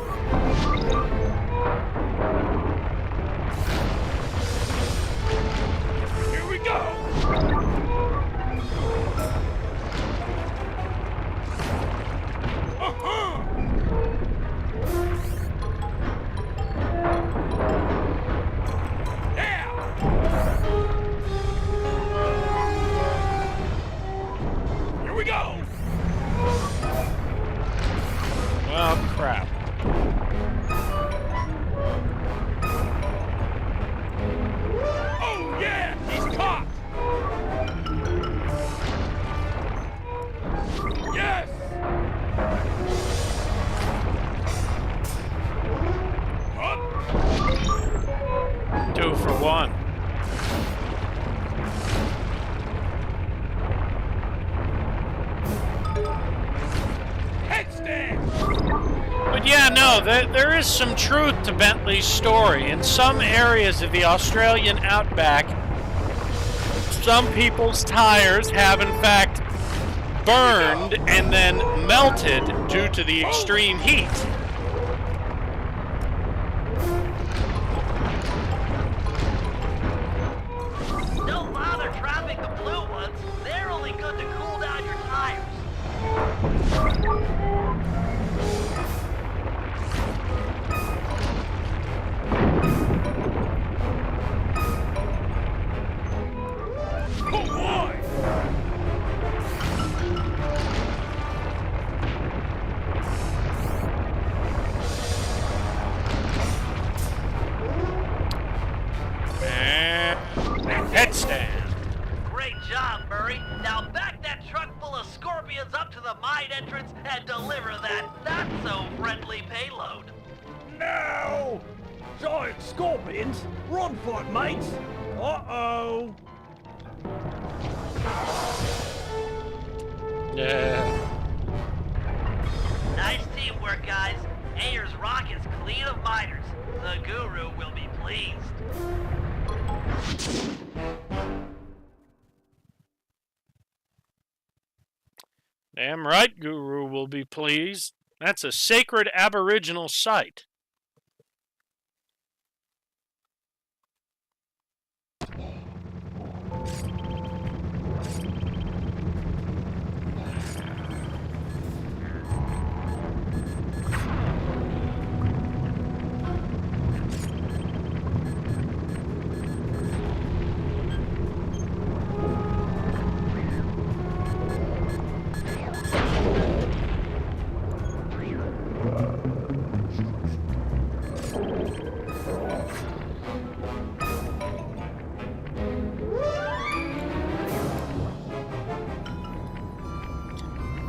Here we go! Uh-huh! Here we go! Well, crap. Oh yeah! He's caught! Yes! Up! 2 for 1. But yeah, no, there is some truth to Bentley's story. In some areas of the Australian outback, some people's tires have in fact burned and then melted due to the extreme heat. Don't bother trapping the blue ones. They're only good to cool down your tires. Headstand. Great job, Murray. Now back that truck full of scorpions up to the mine entrance and deliver that not-so-friendly payload. No! Giant scorpions? Run for it, mates! Uh-oh! Yeah. Nice teamwork, guys. Ayer's rock is clean of miners. The Guru will be pleased. Damn right, Guru will be pleased. That's a sacred Aboriginal site.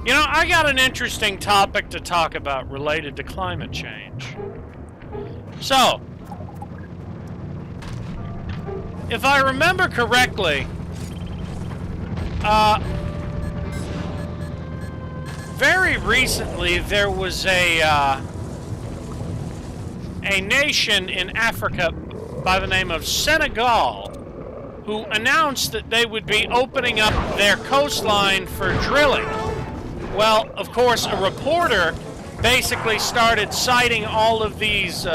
You know, I got an interesting topic to talk about related to climate change. So, if I remember correctly, very recently there was a nation in Africa by the name of Senegal who announced that they would be opening up their coastline for drilling. Well, of course, a reporter basically started citing all of these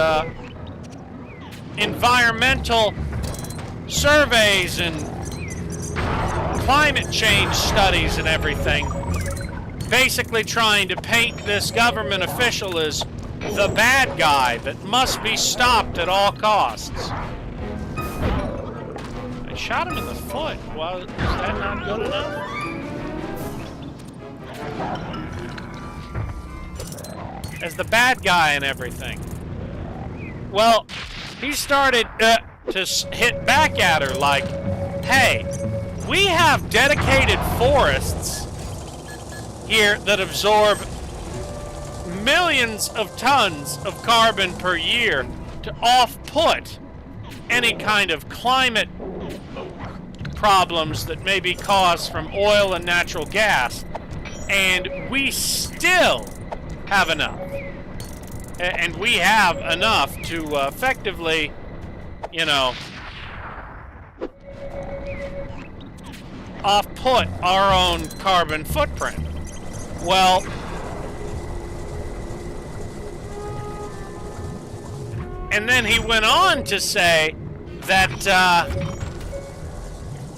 environmental surveys and climate change studies and everything, basically trying to paint this government official as the bad guy that must be stopped at all costs. I shot him in the foot. Well, is that not good enough? As the bad guy and everything. Well, he started to hit back at her like, hey, we have dedicated forests here that absorb millions of tons of carbon per year to off-put any kind of climate problems that may be caused from oil and natural gas, and we still have enough. And we have enough to effectively, you know, off-put our own carbon footprint. Well, and then he went on to say that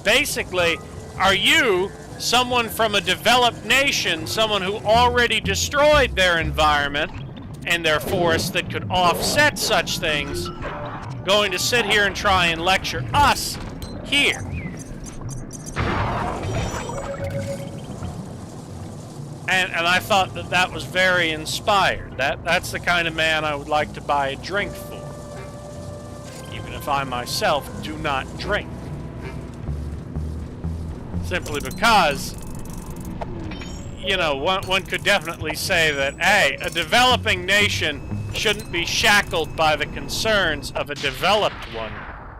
basically, are you someone from a developed nation, someone who already destroyed their environment and their forests that could offset such things, going to sit here and try and lecture us here? And I thought that that was very inspired. That's the kind of man I would like to buy a drink for, even if I myself do not drink. Simply because, you know, one could definitely say that, hey, a developing nation shouldn't be shackled by the concerns of a developed one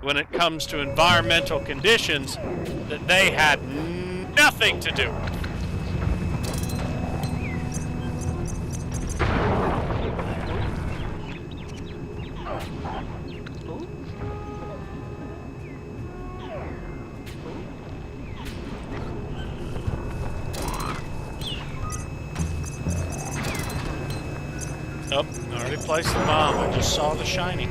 when it comes to environmental conditions that they had nothing to do with. Oh, I already placed the bomb. I just saw the shining.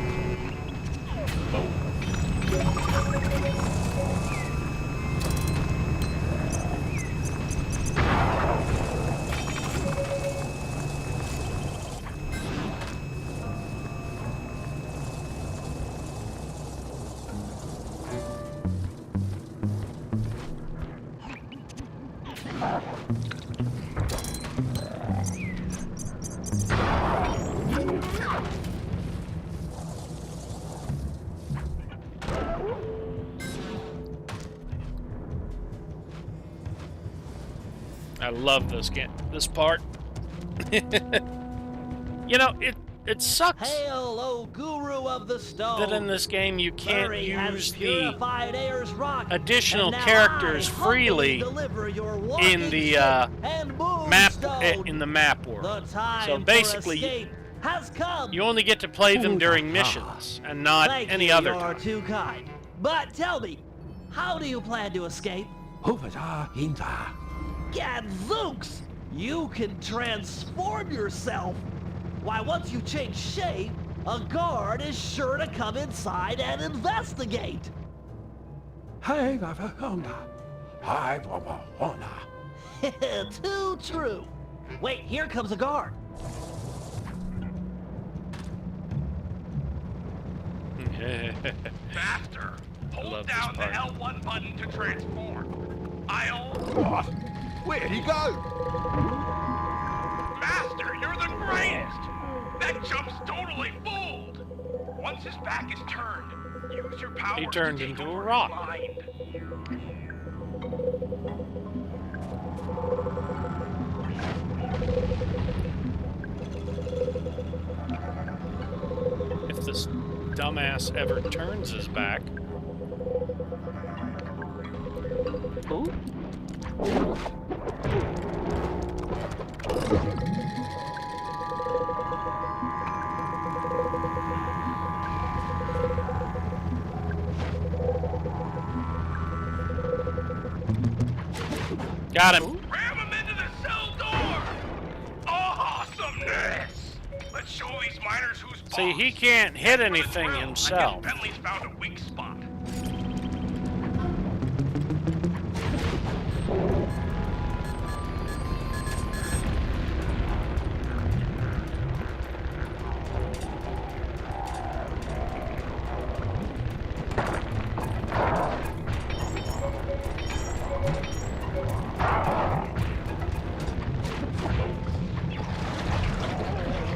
I love this part. You know, it sucks Hail, O Guru of the Stone! that in this game you can't Murray use has the purified Ayer's rock, additional and now characters I humbly freely deliver your in the and map world. The time So basically, for escape has come. you only get to play them during missions and not Thank any you, other you're time. too kind. But tell me, how do you plan to escape? Gadzooks! You can transform yourself! Why, once you change shape, a guard is sure to come inside and investigate! Too true! Wait, here comes a guard! Faster! love Hold this down the part. L1 button to transform. I'll... What? Where'd he go? Master, you're the greatest! That jump's totally fooled! Once his back is turned, use your power He turned to take into a over his rock. mind. dumbass ever turns his back. Got him. Ram him into the cell door! Awesomeness! Let's show these miners who's boss. See, he can't hit For the anything thrill, himself. I guess Bentley's found a weak spot.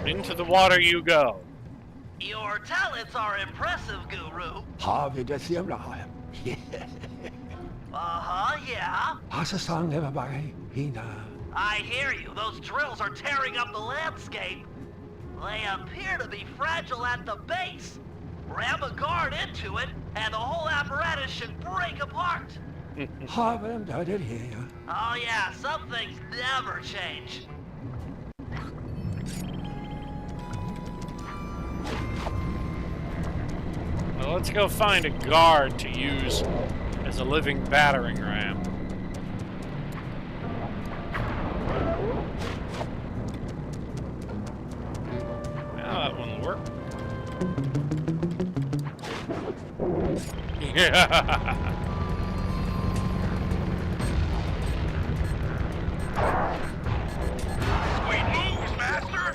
Into the water you go. Your talents are impressive, Guru. Har vi det simler? Uh-huh, yeah. Hassan never by Hina. I hear you. Those drills are tearing up the landscape. They appear to be fragile at the base. Ram a guard into it, and the whole apparatus should break apart. Har vi dem døde her? Oh yeah, some things never change. Well, let's go find a guard to use as a living battering ram. Now that one will work. Yeah. Sweet moves, Master!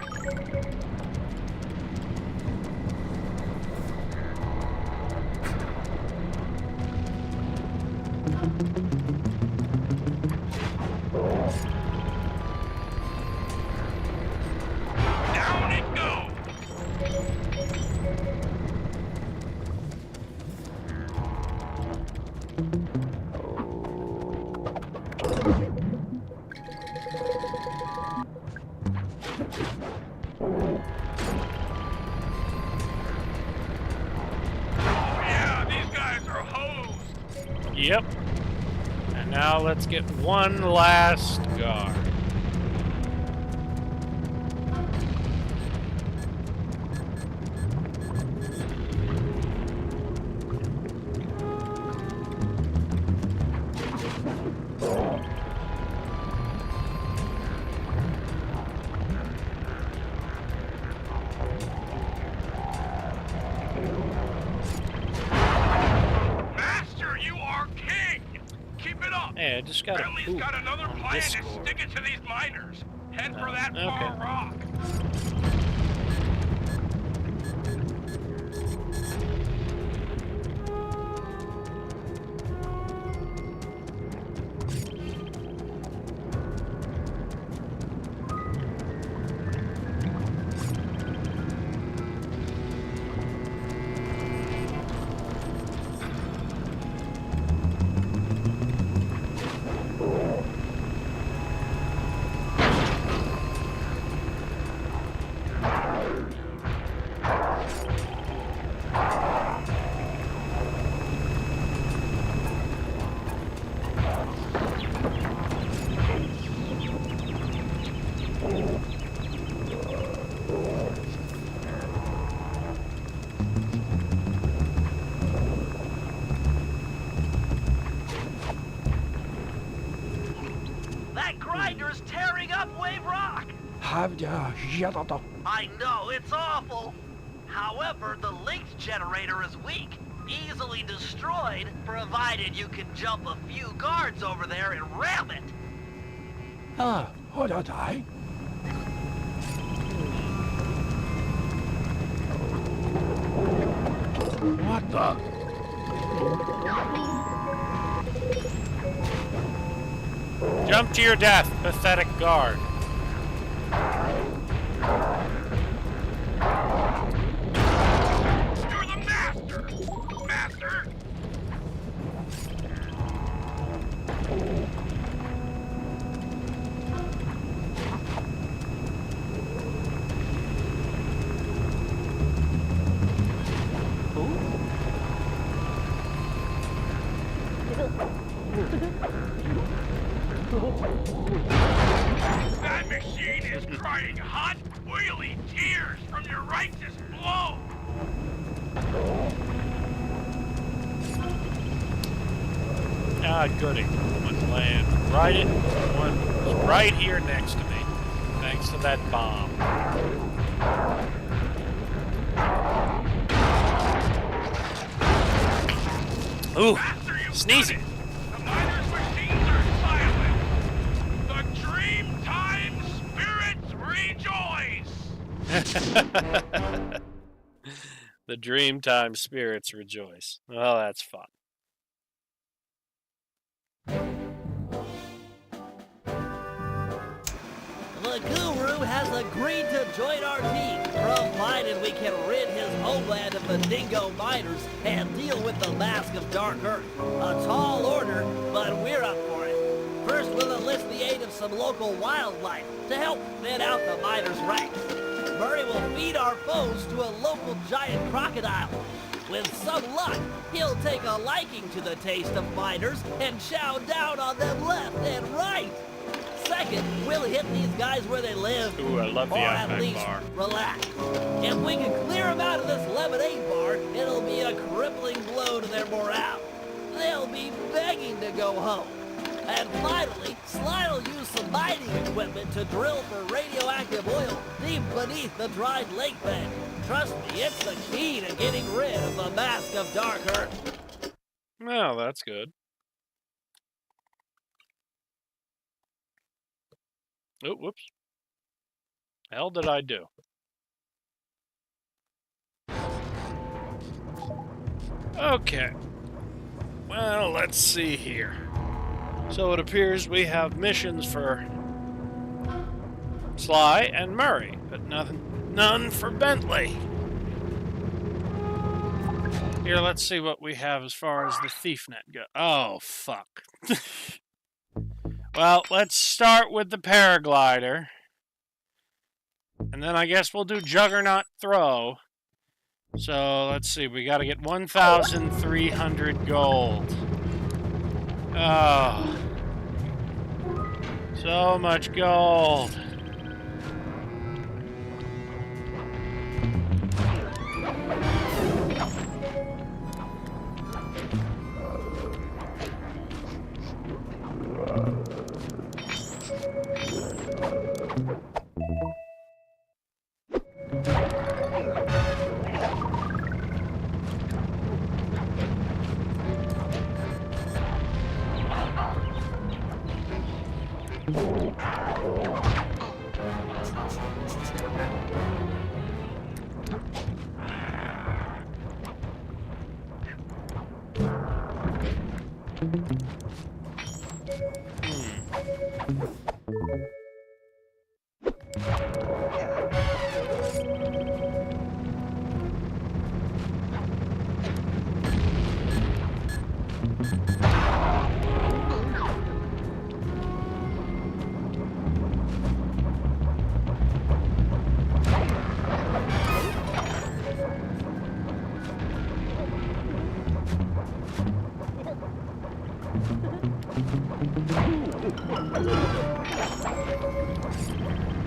Down it goes! Oh yeah, these guys are hosed! Yep. And now let's get one last guard. Master, you are king! Keep it up! Hey, I just got a Bentley's poop got another on plan to Discord. stick it to these miners. Head for that okay. far rock. That grinder's tearing up Wave Rock. Har vi det jætter? I know, it's awful. However, the linked generator is weak, easily destroyed, provided you can jump a few guards over there and ram it. Ah, hold on, dig. What the? Jump to your death, pathetic guard. You're the master! Master! That machine is crying hot, oily tears from your righteous blow! Ah, goody. One's laying one's right here next to me, thanks to that bomb. Ooh, Master, you've sneezing. done it. The miners' machines are silent. The Dreamtime spirits rejoice! The Dreamtime spirits rejoice. Well, that's fun. The Guru has agreed to join our team, provided we can rid his homeland of the dingo miners and deal with the Mask of Dark Earth. A tall order, but we're up for it. First, we'll enlist the aid of some local wildlife to help thin out the miners' ranks. Murray will feed our foes to a local giant crocodile. With some luck, he'll take a liking to the taste of miners and chow down on them left and right. Second, we'll hit these guys where they live. Ooh, I love the or at Outback least bar. relax. If we can clear them out of this lemonade bar, it'll be a crippling blow to their morale. They'll be begging to go home. And finally, Sly will use some mining equipment to drill for radioactive oil deep beneath the dried lake bed. Trust me, it's the key to getting rid of the Mask of Dark Earth. Well, that's good. Oh, whoops. Hell did I do? Okay. Well, let's see here. So it appears we have missions for Sly and Murray, but none for Bentley. Here, let's see what we have as far as the thief net goes. Oh, fuck. Well, let's start with the paraglider. And then I guess we'll do Juggernaut Throw. So, let's see. We got to get 1,300 gold. Oh. So much gold.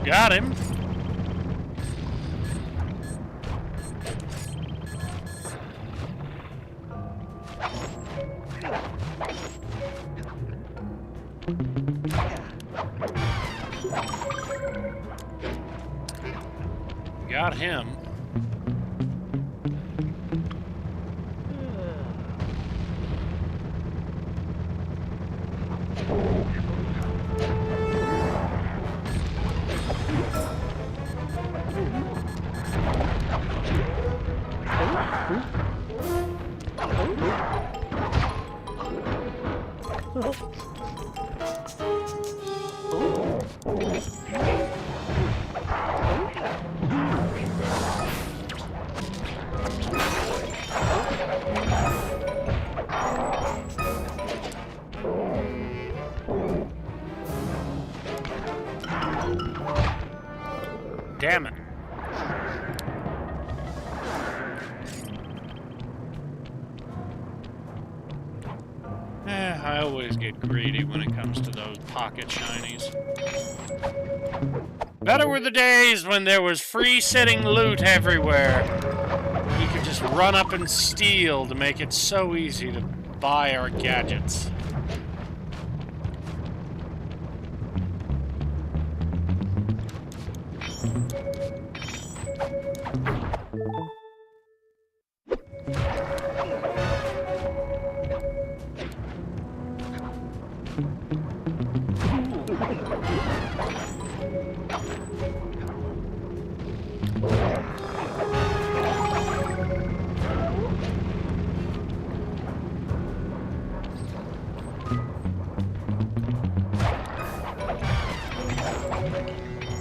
Got him. Got him. Damn it. I always get greedy when it comes to those pocket shinies. Better were the days when there was free-sitting loot everywhere. We could just run up and steal to make it so easy to buy our gadgets.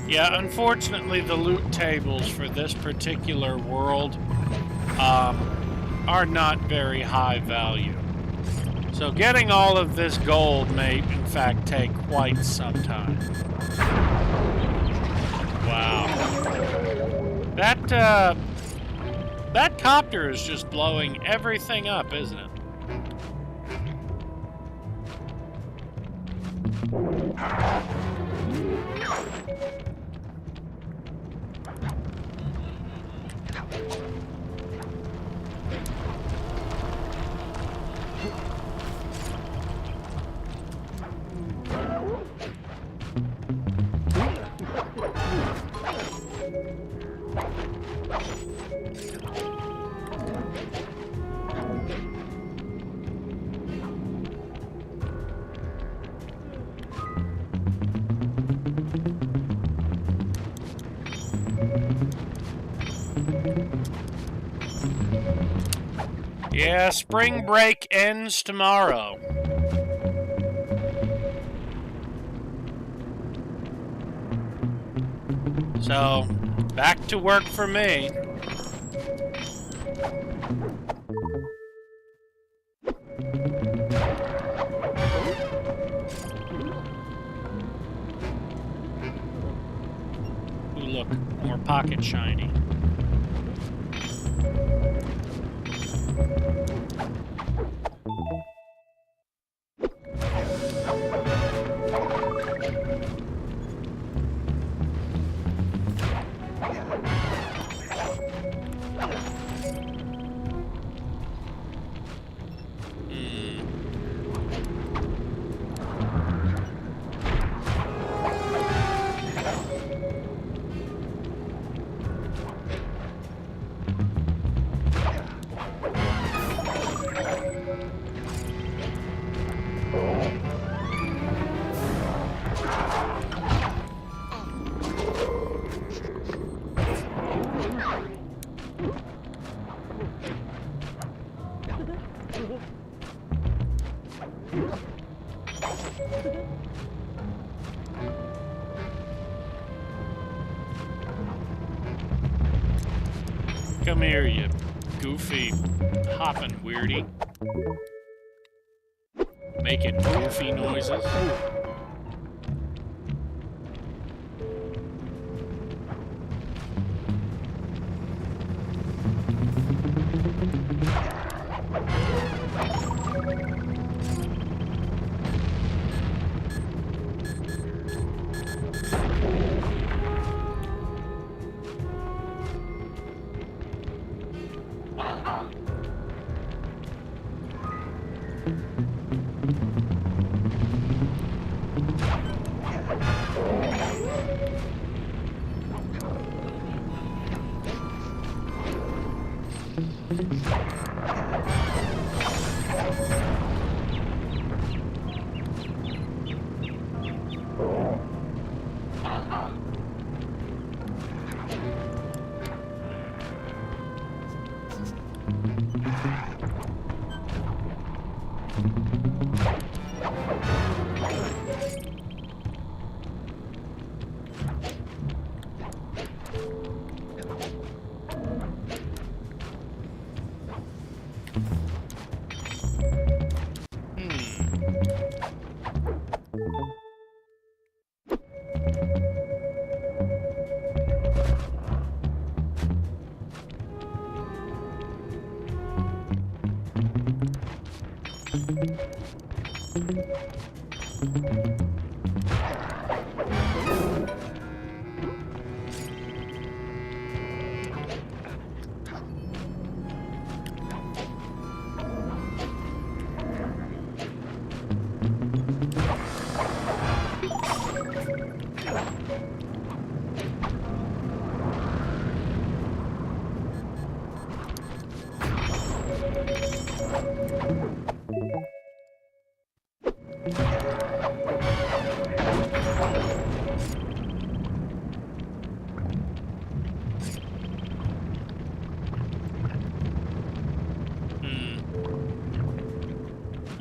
Yeah, unfortunately, the loot tables for this particular world are not very high value. So getting all of this gold may, in fact, take quite some time. Wow. That copter is just blowing everything up, isn't it? Yeah, spring break ends tomorrow. So, back to work for me. Ooh, look, more pocket shiny. Come here, you goofy hopping weirdie. Making goofy noises.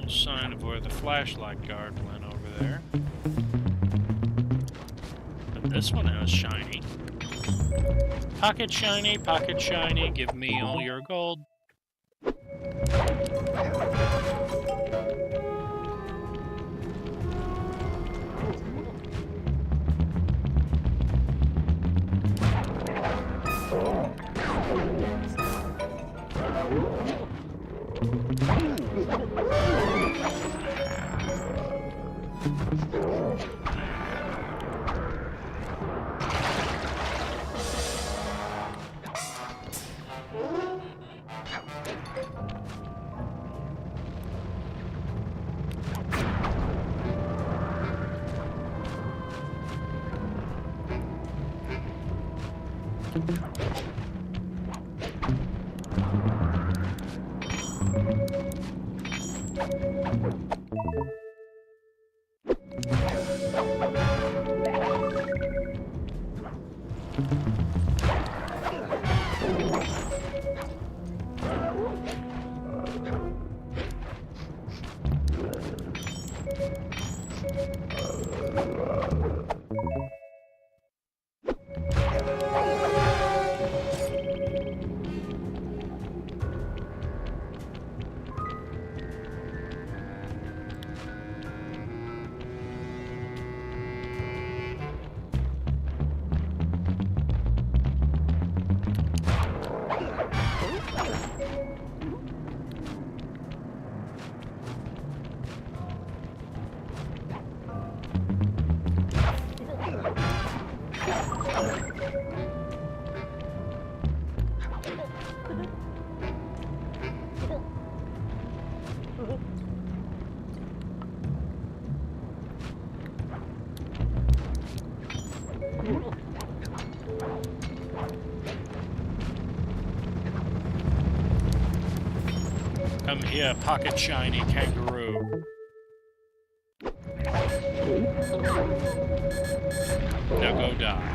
No sign of where the flashlight guard went over there. But this one has shiny. Pocket shiny, give me all your gold. Come here, pocket shiny kangaroo. Now go die.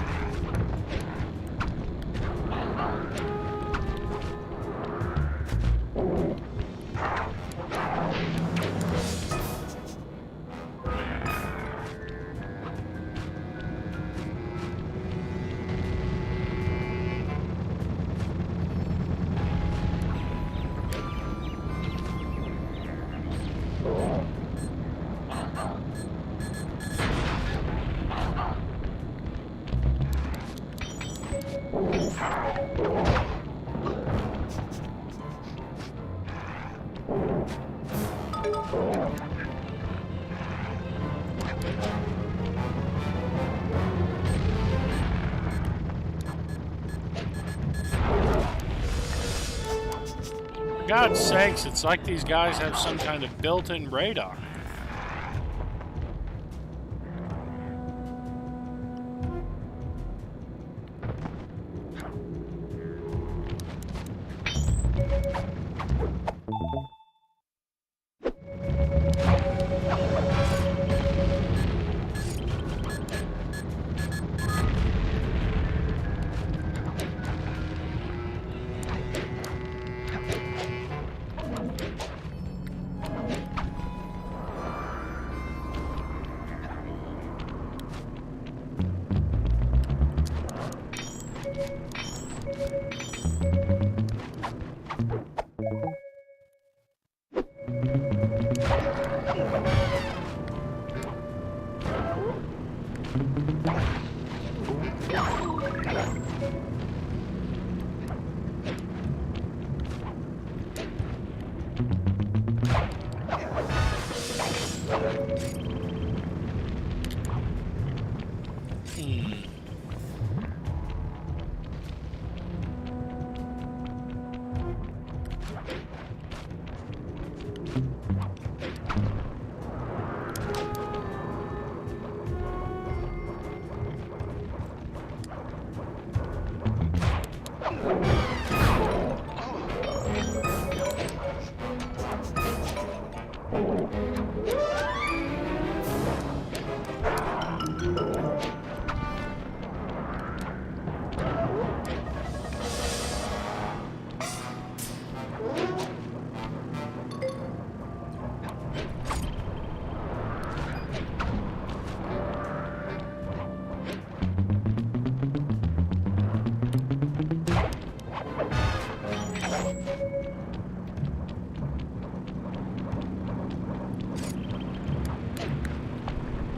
For God's sakes, it's like these guys have some kind of built-in radar.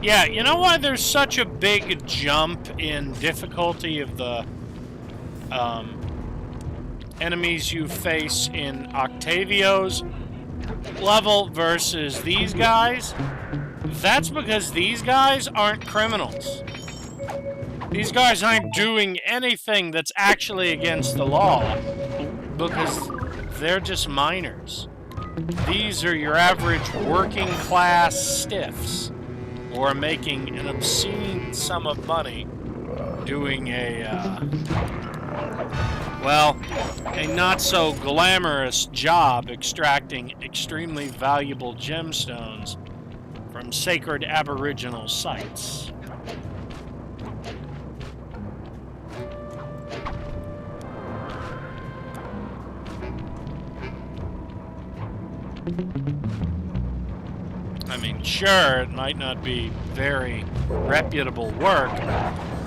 Yeah, you know why there's such a big jump in difficulty of the enemies you face in Octavio's level versus these guys? That's because these guys aren't criminals. These guys aren't doing anything that's actually against the law because they're just minors. These are your average working class stiffs who are making an obscene sum of money doing a not so glamorous job extracting extremely valuable gemstones from sacred aboriginal sites. I mean, sure, it might not be very reputable work,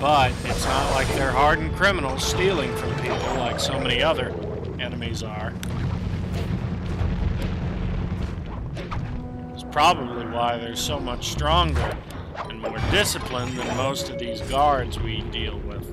but it's not like they're hardened criminals stealing from people like so many other enemies are. It's probably why they're so much stronger and more disciplined than most of these guards we deal with.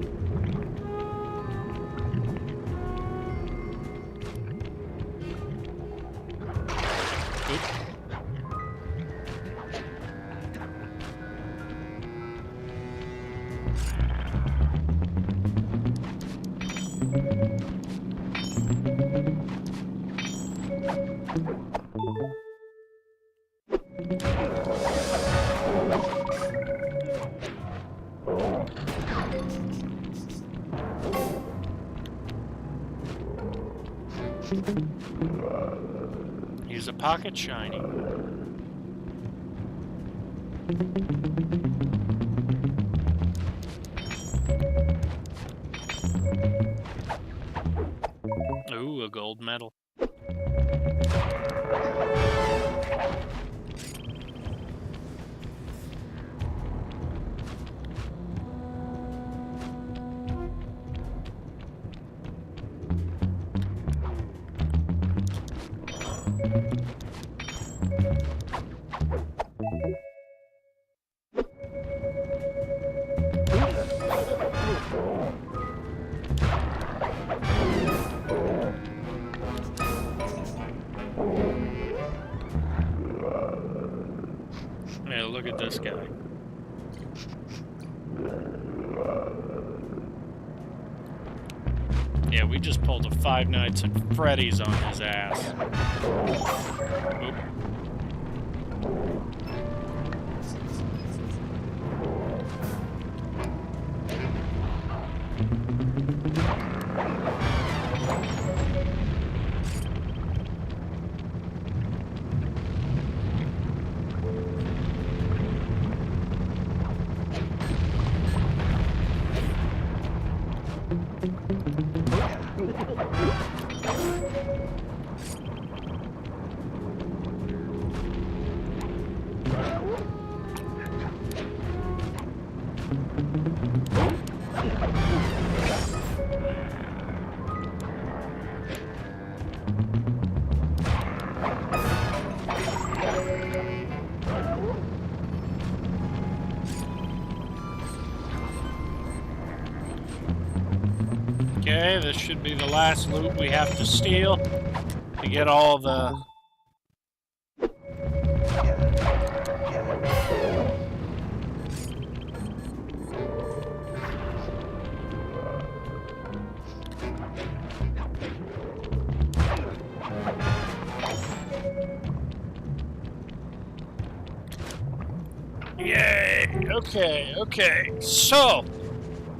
Use a pocket shiny. Ooh, a gold medal. Yeah, look at this guy. Yeah, we just pulled a Five Nights at Freddy's on his ass. Oop. Okay, this should be the last loot we have to steal to get all the... Yay! Okay, so...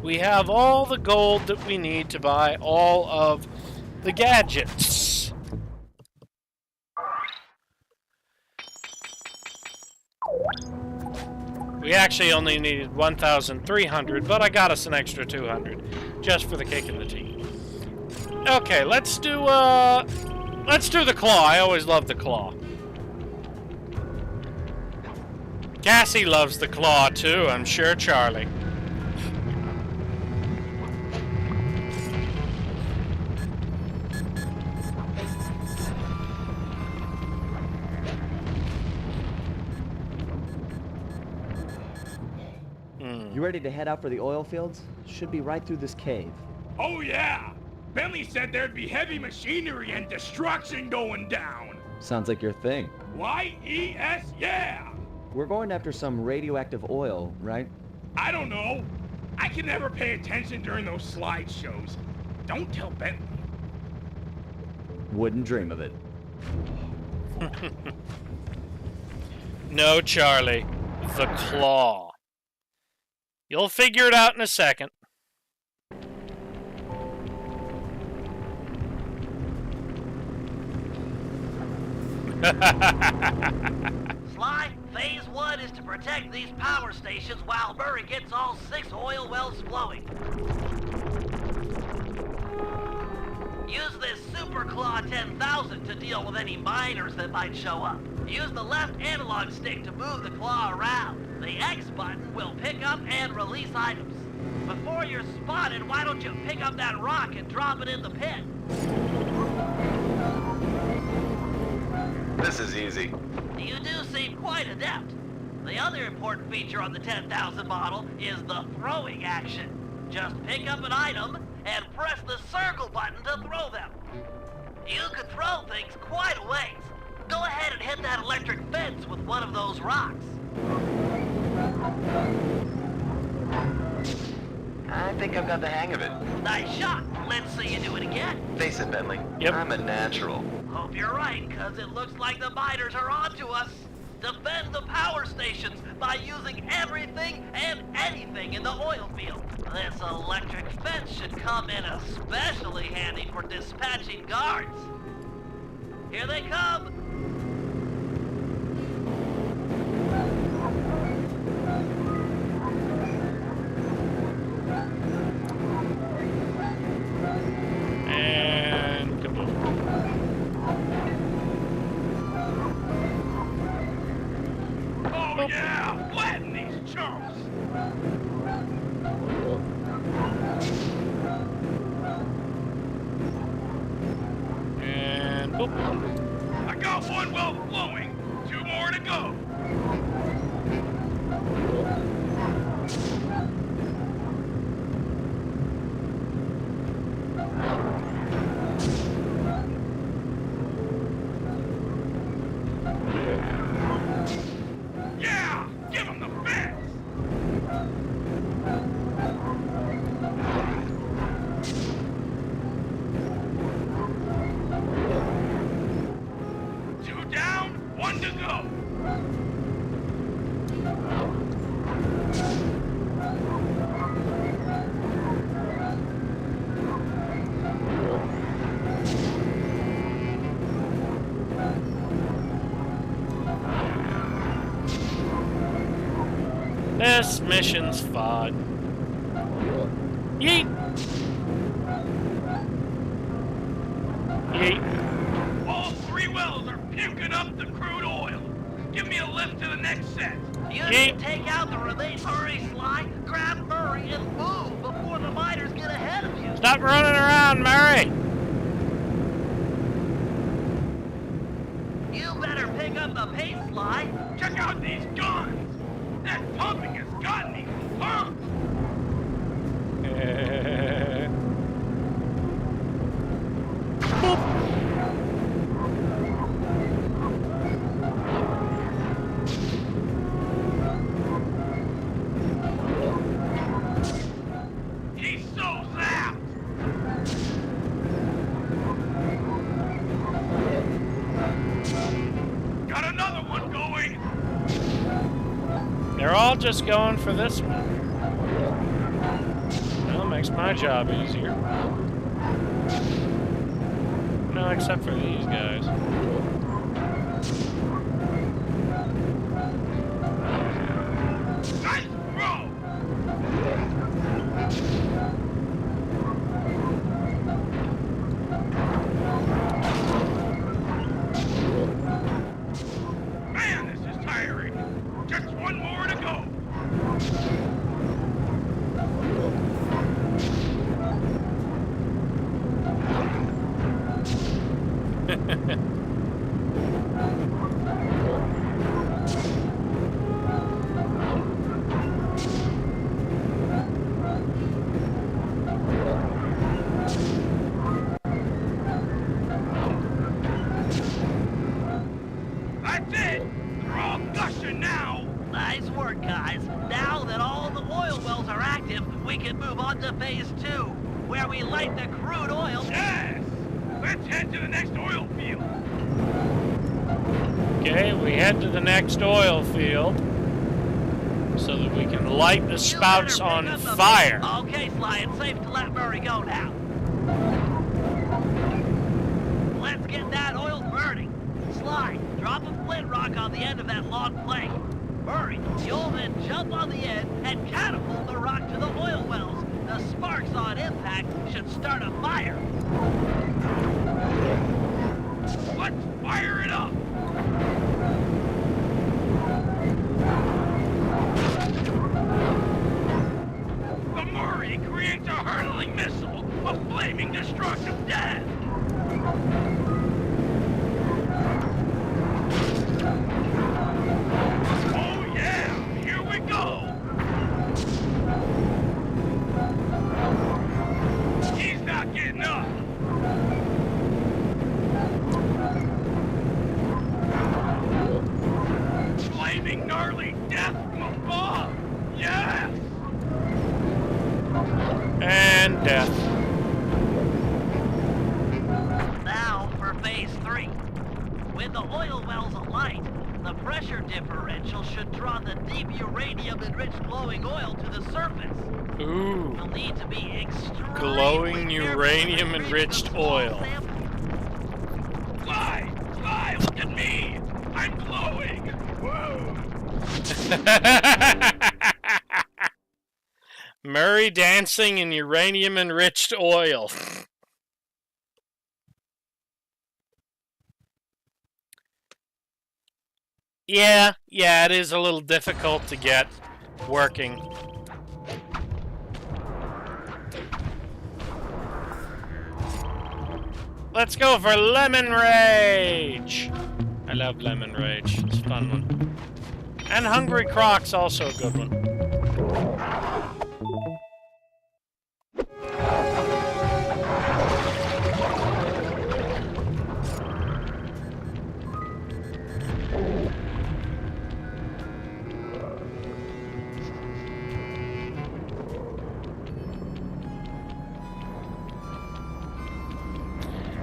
we have all the gold that we need to buy all of the gadgets. We actually only needed 1,300, but I got us an extra 200 just for the kick in the teeth. Okay, let's do the claw. I always love the claw. Cassie loves the claw too, I'm sure Charlie. You ready to head out for the oil fields? Should be right through this cave. Oh yeah! Bentley said there'd be heavy machinery and destruction going down! Sounds like your thing. Y-E-S, yeah! We're going after some radioactive oil, right? I don't know. I can never pay attention during those slideshows. Don't tell Bentley. Wouldn't dream of it. No, Charlie. The claw. You'll figure it out in a second. Sly, phase 1 is to protect these power stations while Murray gets all 6 oil wells flowing. Use this Super Claw 10,000 to deal with any miners that might show up. Use the left analog stick to move the claw around. The X button will pick up and release items. Before you're spotted, why don't you pick up that rock and drop it in the pit? This is easy. You do seem quite adept. The other important feature on the 10,000 model is the throwing action. Just pick up an item and press the circle button to throw them. You can throw things quite a ways. Go ahead and hit that electric fence with one of those rocks. I think I've got the hang of it. Nice shot. Let's see you do it again. Face it, Bentley. Yep. I'm a natural. Hope you're right, because it looks like the miners are onto us. Defend the power stations by using everything and anything in the oil field. This electric fence should come in especially handy for dispatching guards. Here they come. And kaboom. Oh yeah! Flatten these chumps! And boop. I got one well flowing. 2 more to go. Yeah! Give him the fence! Two down, 1 to go. This mission's fun. Yeet! Yeet. All 3 wells are puking up the crude oil. Give me a lift to the next set. You need to take out the remaining. Hurry, Sly. Grab Murray and move before the miners get ahead of you. Stop running around, Murray! You better pick up the pace, Sly. Check out these guns. That pumping has got me pumped. He's so zapped. Got another one going. They're all just going for this one. Makes my job easier. No, except for these guys. Nice throw! Man, this is tiring. Just one more to go. That's it! They're all gushing now! Nice work, guys. Now that all the oil wells are active, we can move on to phase 2, where we light the crude oil. Yes! Let's head to the next oil field. Okay, we head to the next oil field so that we can light the spouts You better on pick up the- fire. Okay, Sly, it's safe to let Murray go now. Let's get that oil burning. Sly, drop a flint rock on the end of that long plank. Murray, you'll then jump on the end and catapult the rock to the oil wells. The sparks on impact should start a fire. Let's fire it up! The Murray creates a hurtling missile of flaming destructive death! Oh yeah! Here we go! He's not getting up! Flaming gnarly death from above! Yes! And death. Now for phase 3. With the oil wells alight, the pressure differential should draw the deep uranium-enriched glowing oil to the surface. Ooh. We'll need to be extremely Glowing careful uranium-enriched to retrieve the small oil. sample. Fly, look at me! I'm glowing! Whoa! Murray dancing in uranium-enriched oil. Yeah, it is a little difficult to get working. Let's go for Lemon Rage! I love Lemon Rage. It's a fun one. And Hungry Croc's also a good one.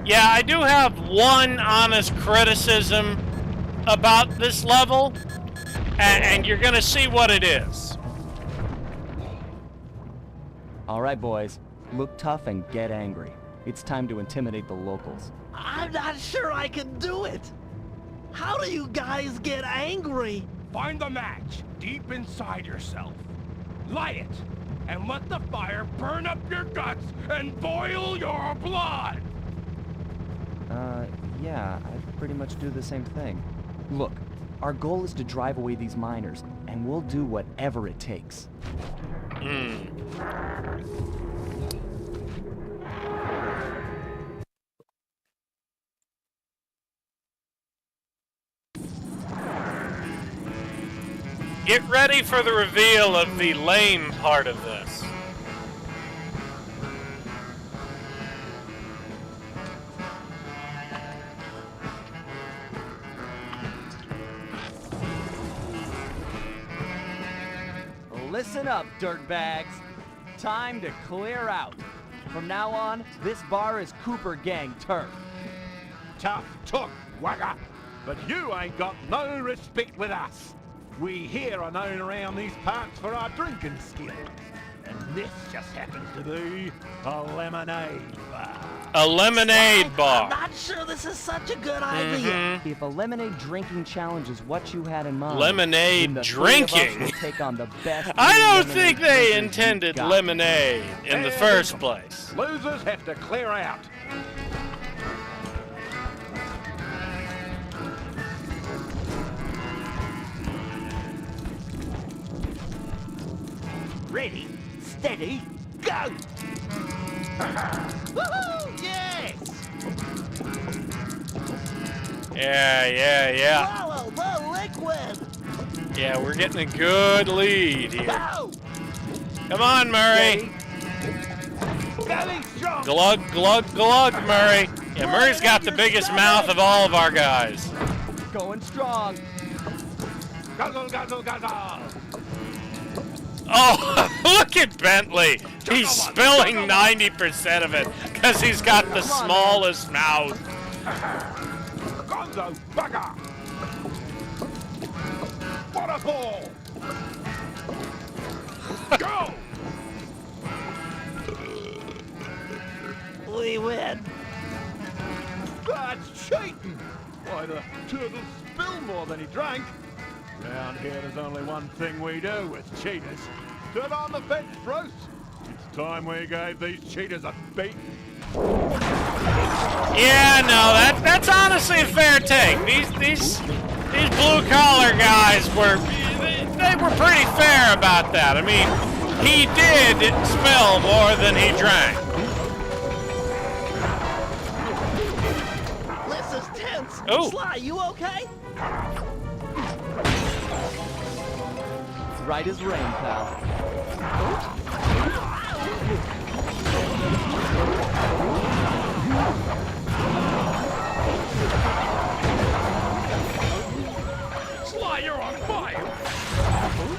Yeah, I do have one honest criticism about this level, and you're gonna see what it is. All right, boys. Look tough and get angry. It's time to intimidate the locals. I'm not sure I can do it. How do you guys get angry? Find the match deep inside yourself. Light it, and let the fire burn up your guts and boil your blood. Yeah, I pretty much do the same thing. Look, our goal is to drive away these miners, and we'll do whatever it takes. Get ready for the reveal of the lame part of this. Listen up, dirtbags. Time to clear out. From now on, this bar is Cooper Gang turf. Tough talk, wagger. But you ain't got no respect with us. We here are known around these parts for our drinking skill. And this just happens to be a lemonade bar. A lemonade I'm bar. not sure this is such a good idea. If a lemonade drinking challenge is what you had in mind, Lemonade then the three of us drinking? will take on the best. I don't lemonade think they drinkers intended you've got. lemonade in the Fair first dinkum. place. Losers have to clear out. Ready, steady, go! Woohoo! Yes! Yeah. Follow the liquid. Yeah, we're getting a good lead here. Go. Come on, Murray. Belly strong! Glug, glug, glug, Murray. Yeah, Murray's got the biggest mouth of all of our guys. Going strong. Guzzle, guzzle, guzzle! Oh, look at Bentley. He's spilling 90% of it because he's got the smallest mouth. Gonzo, bugger! What a ball! Go! We win. That's cheating! Why, the turtle spilled more than he drank. Round here, there's only one thing we do with cheaters. Turn on the fence, Bruce! It's time we gave these cheaters a beat. Yeah, no, that's honestly a fair take. These blue collar guys they were pretty fair about that. I mean, he did spill more than he drank. This is tense. Oh. Sly, you okay? Right as rain, pal. Sly, you're on fire!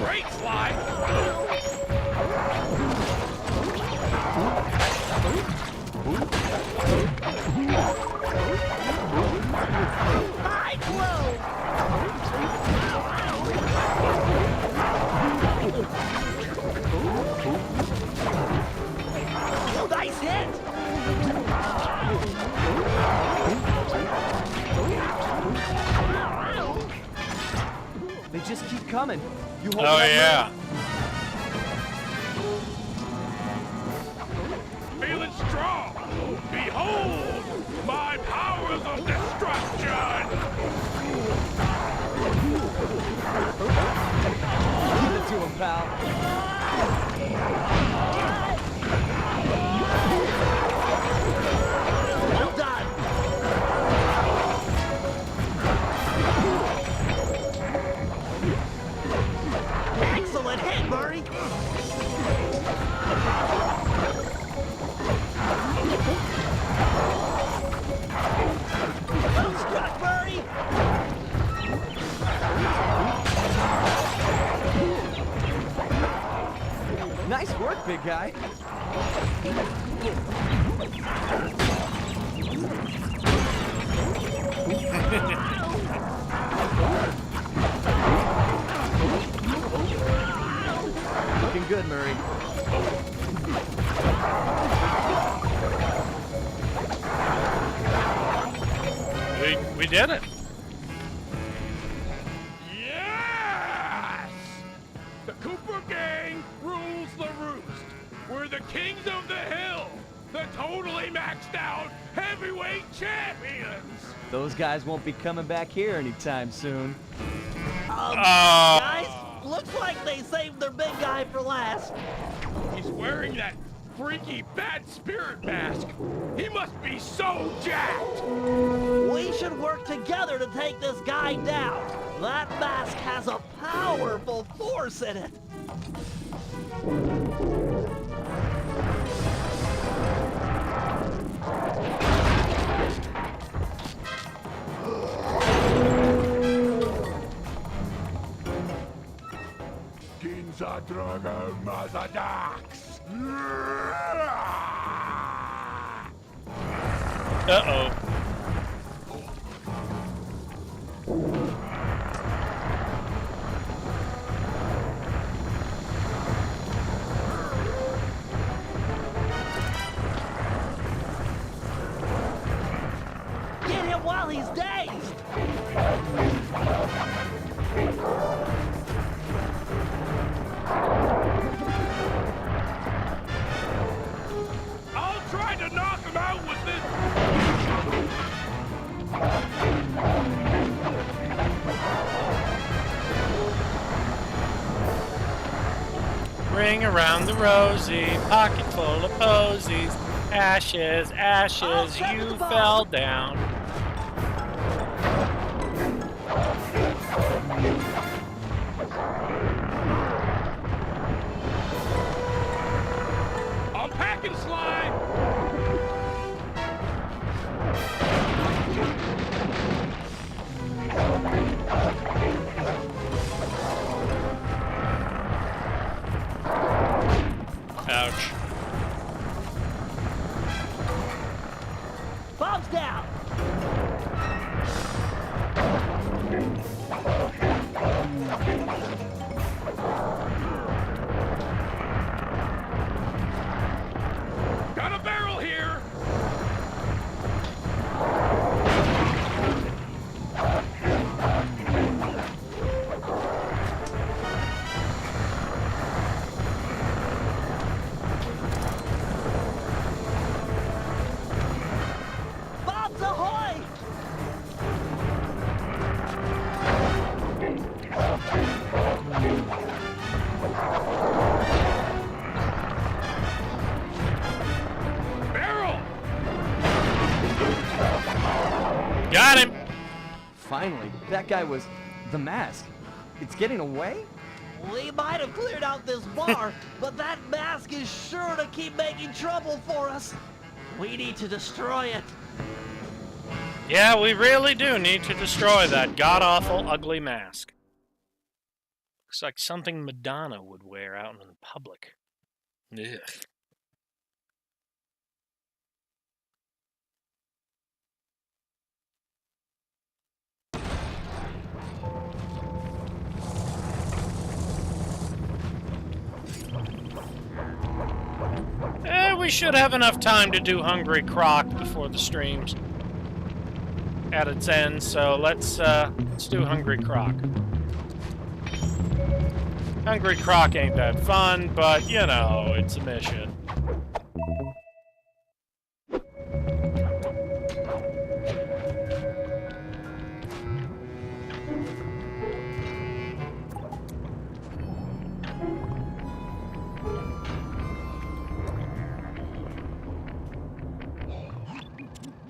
Great, Sly! High flow. Nice hit. They just keep coming. You hold Oh it up, yeah. Feeling strong! Behold, my powers of destruction! Give it to him, pal. Well done. Excellent hit, Murray. Well struck, Murray. Nice work, big guy. Looking good, Murray. We did it. Yes! The Cooper gang rules the roost. We're the kings of the hill. The totally maxed out heavyweight champions. Those guys won't be coming back here anytime soon. Guys, looks like they saved their big guy for last. He's wearing that freaky bad spirit mask. He must be so jacked. We should work together to take this guy down. That mask has a powerful force in it. Ginza Drago Mazadax! Uh-oh. while he's dazed. I'll try to knock him out with this. Ring around the rosy, pocket full of posies. Ashes, ashes, you fell down. I'm packing slime. Ouch. Bob's down. Got a barrel here. Bob's ahoy! Barrel. Got him! Finally, that guy was the mask. It's getting away? We might have cleared out this bar, but that mask is sure to keep making trouble for us. We need to destroy it. Yeah, we really do need to destroy that god-awful, ugly mask. Looks like something Madonna would wear out in public. Ugh. We should have enough time to do Hungry Croc before the stream's at its end, so let's do Hungry Croc. Hungry Croc ain't that fun, but you know, it's a mission.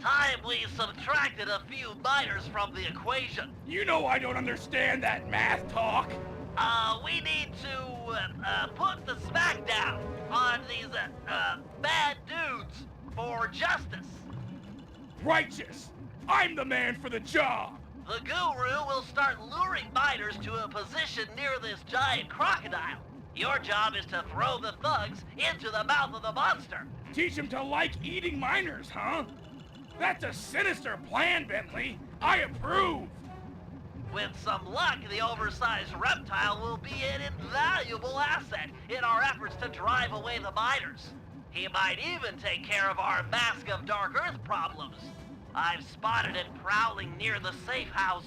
Time we subtracted a few miners from the equation. You know I don't understand that math talk. We need to put the smack down on these bad dudes for justice. Righteous. I'm the man for the job. The guru will start luring miners to a position near this giant crocodile. Your job is to throw the thugs into the mouth of the monster. Teach him to like eating miners, huh? That's a sinister plan, Bentley. I approve. With some luck, the oversized reptile will be an invaluable asset in our efforts to drive away the miners. He might even take care of our Mask of Dark Earth problems. I've spotted it prowling near the safe house.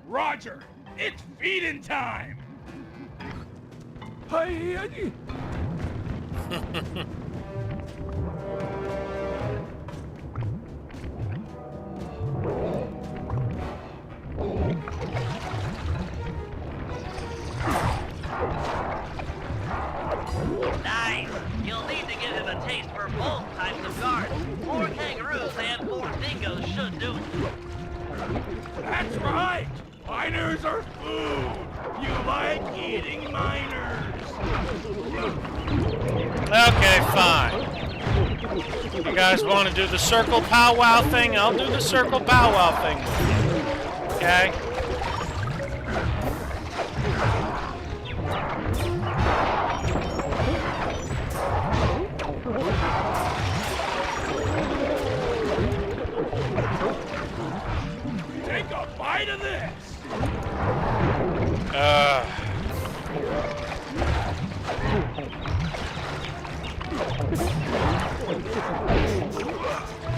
Roger. It's feeding time. Hey. Nice. You'll need to give him a taste for both types of guards. 4 kangaroos and 4 dingoes should do it. That's right. Miners are food. You like eating miners. Okay, fine. You guys want to do the circle powwow thing? I'll do the circle powwow thing. Okay? Take a bite of this.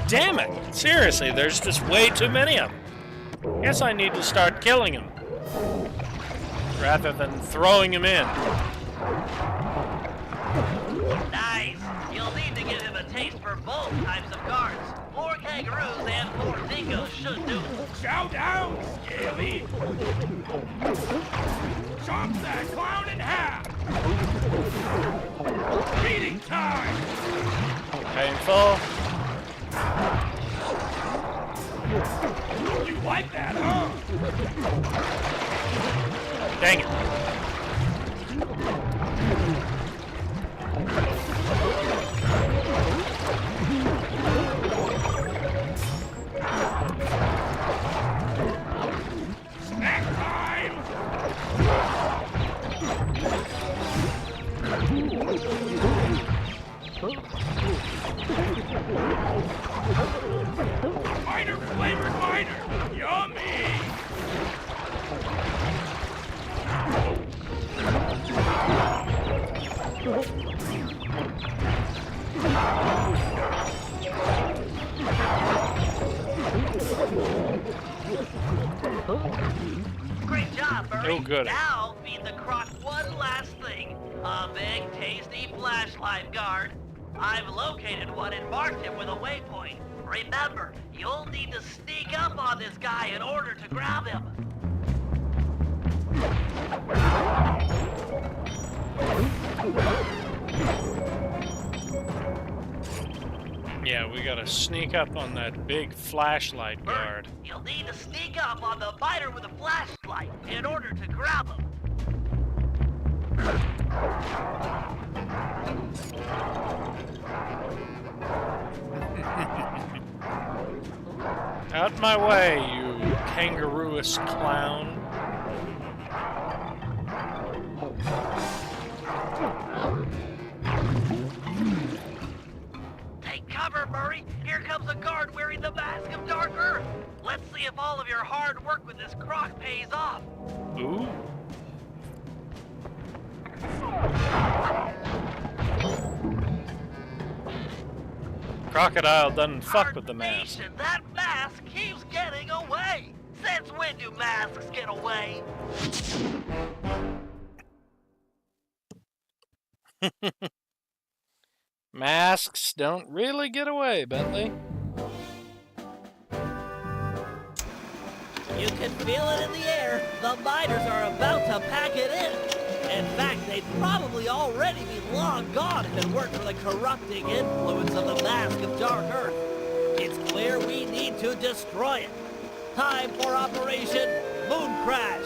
Damn it! Seriously, there's just way too many of them. Guess I need to start killing him rather than throwing him in. Nice. You'll need to give him a taste for both types of guards. 4 kangaroos and 4 dingoes should do it. Chow down, Scaly! Chomp that clown in half! Feeding time! Painful. You like that, huh? Dang it. Snack time! Miner flavored miner! Yummy! Great job, Murray. Oh, good. Now, feed the croc one last thing. A big, tasty flashlight guard. I've located one and marked him with a waypoint. Remember, you'll need to sneak up on this guy in order to grab him. Yeah, we gotta sneak up on that big flashlight guard. You'll need to sneak up on the biter with a flashlight in order to grab him. Out my way, you kangarooous clown. Take cover, Murray. Here comes a guard wearing the mask of Dark Earth. Let's see if all of your hard work with this croc pays off. Ooh. Crocodile doesn't fuck with the mask. Nation, that mask keeps getting away. Since when do masks get away? Masks don't really get away, Bentley. You can feel it in the air. The miners are about to pack it in. In fact, they'd probably already be long gone if it weren't for the corrupting influence of the mask of Dark Earth. It's clear we need to destroy it. Time for Operation Moon Crash.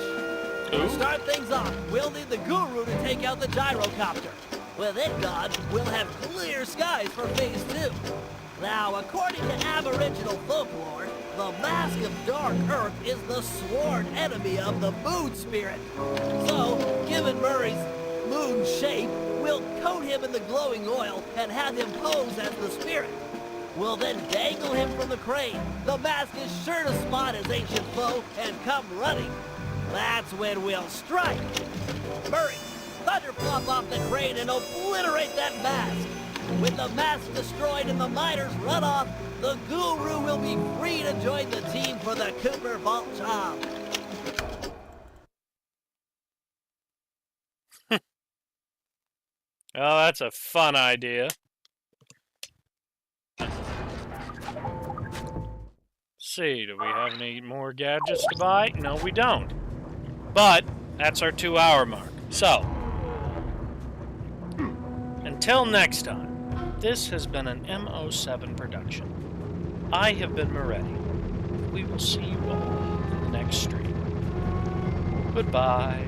To start things off, we'll need the Guru to take out the gyrocopter. With it gone, we'll have clear skies for Phase 2. Now, according to Aboriginal folklore, the Mask of Dark Earth is the sworn enemy of the moon spirit. So, given Murray's moon shape, we'll coat him in the glowing oil and have him pose as the spirit. We'll then dangle him from the crane. The mask is sure to spot his ancient foe and come running. That's when we'll strike. Murray, thunderplop off the crane and obliterate that mask. With the mask destroyed and the miners run off, the Guru will be free to join the team for the Cooper Vault job. Oh, that's a fun idea. See, do we have any more gadgets to buy? No, we don't. But that's our 2-hour mark. So, until next time, this has been an MO7 production. I have been Moretti. We will see you all in the next stream. Goodbye.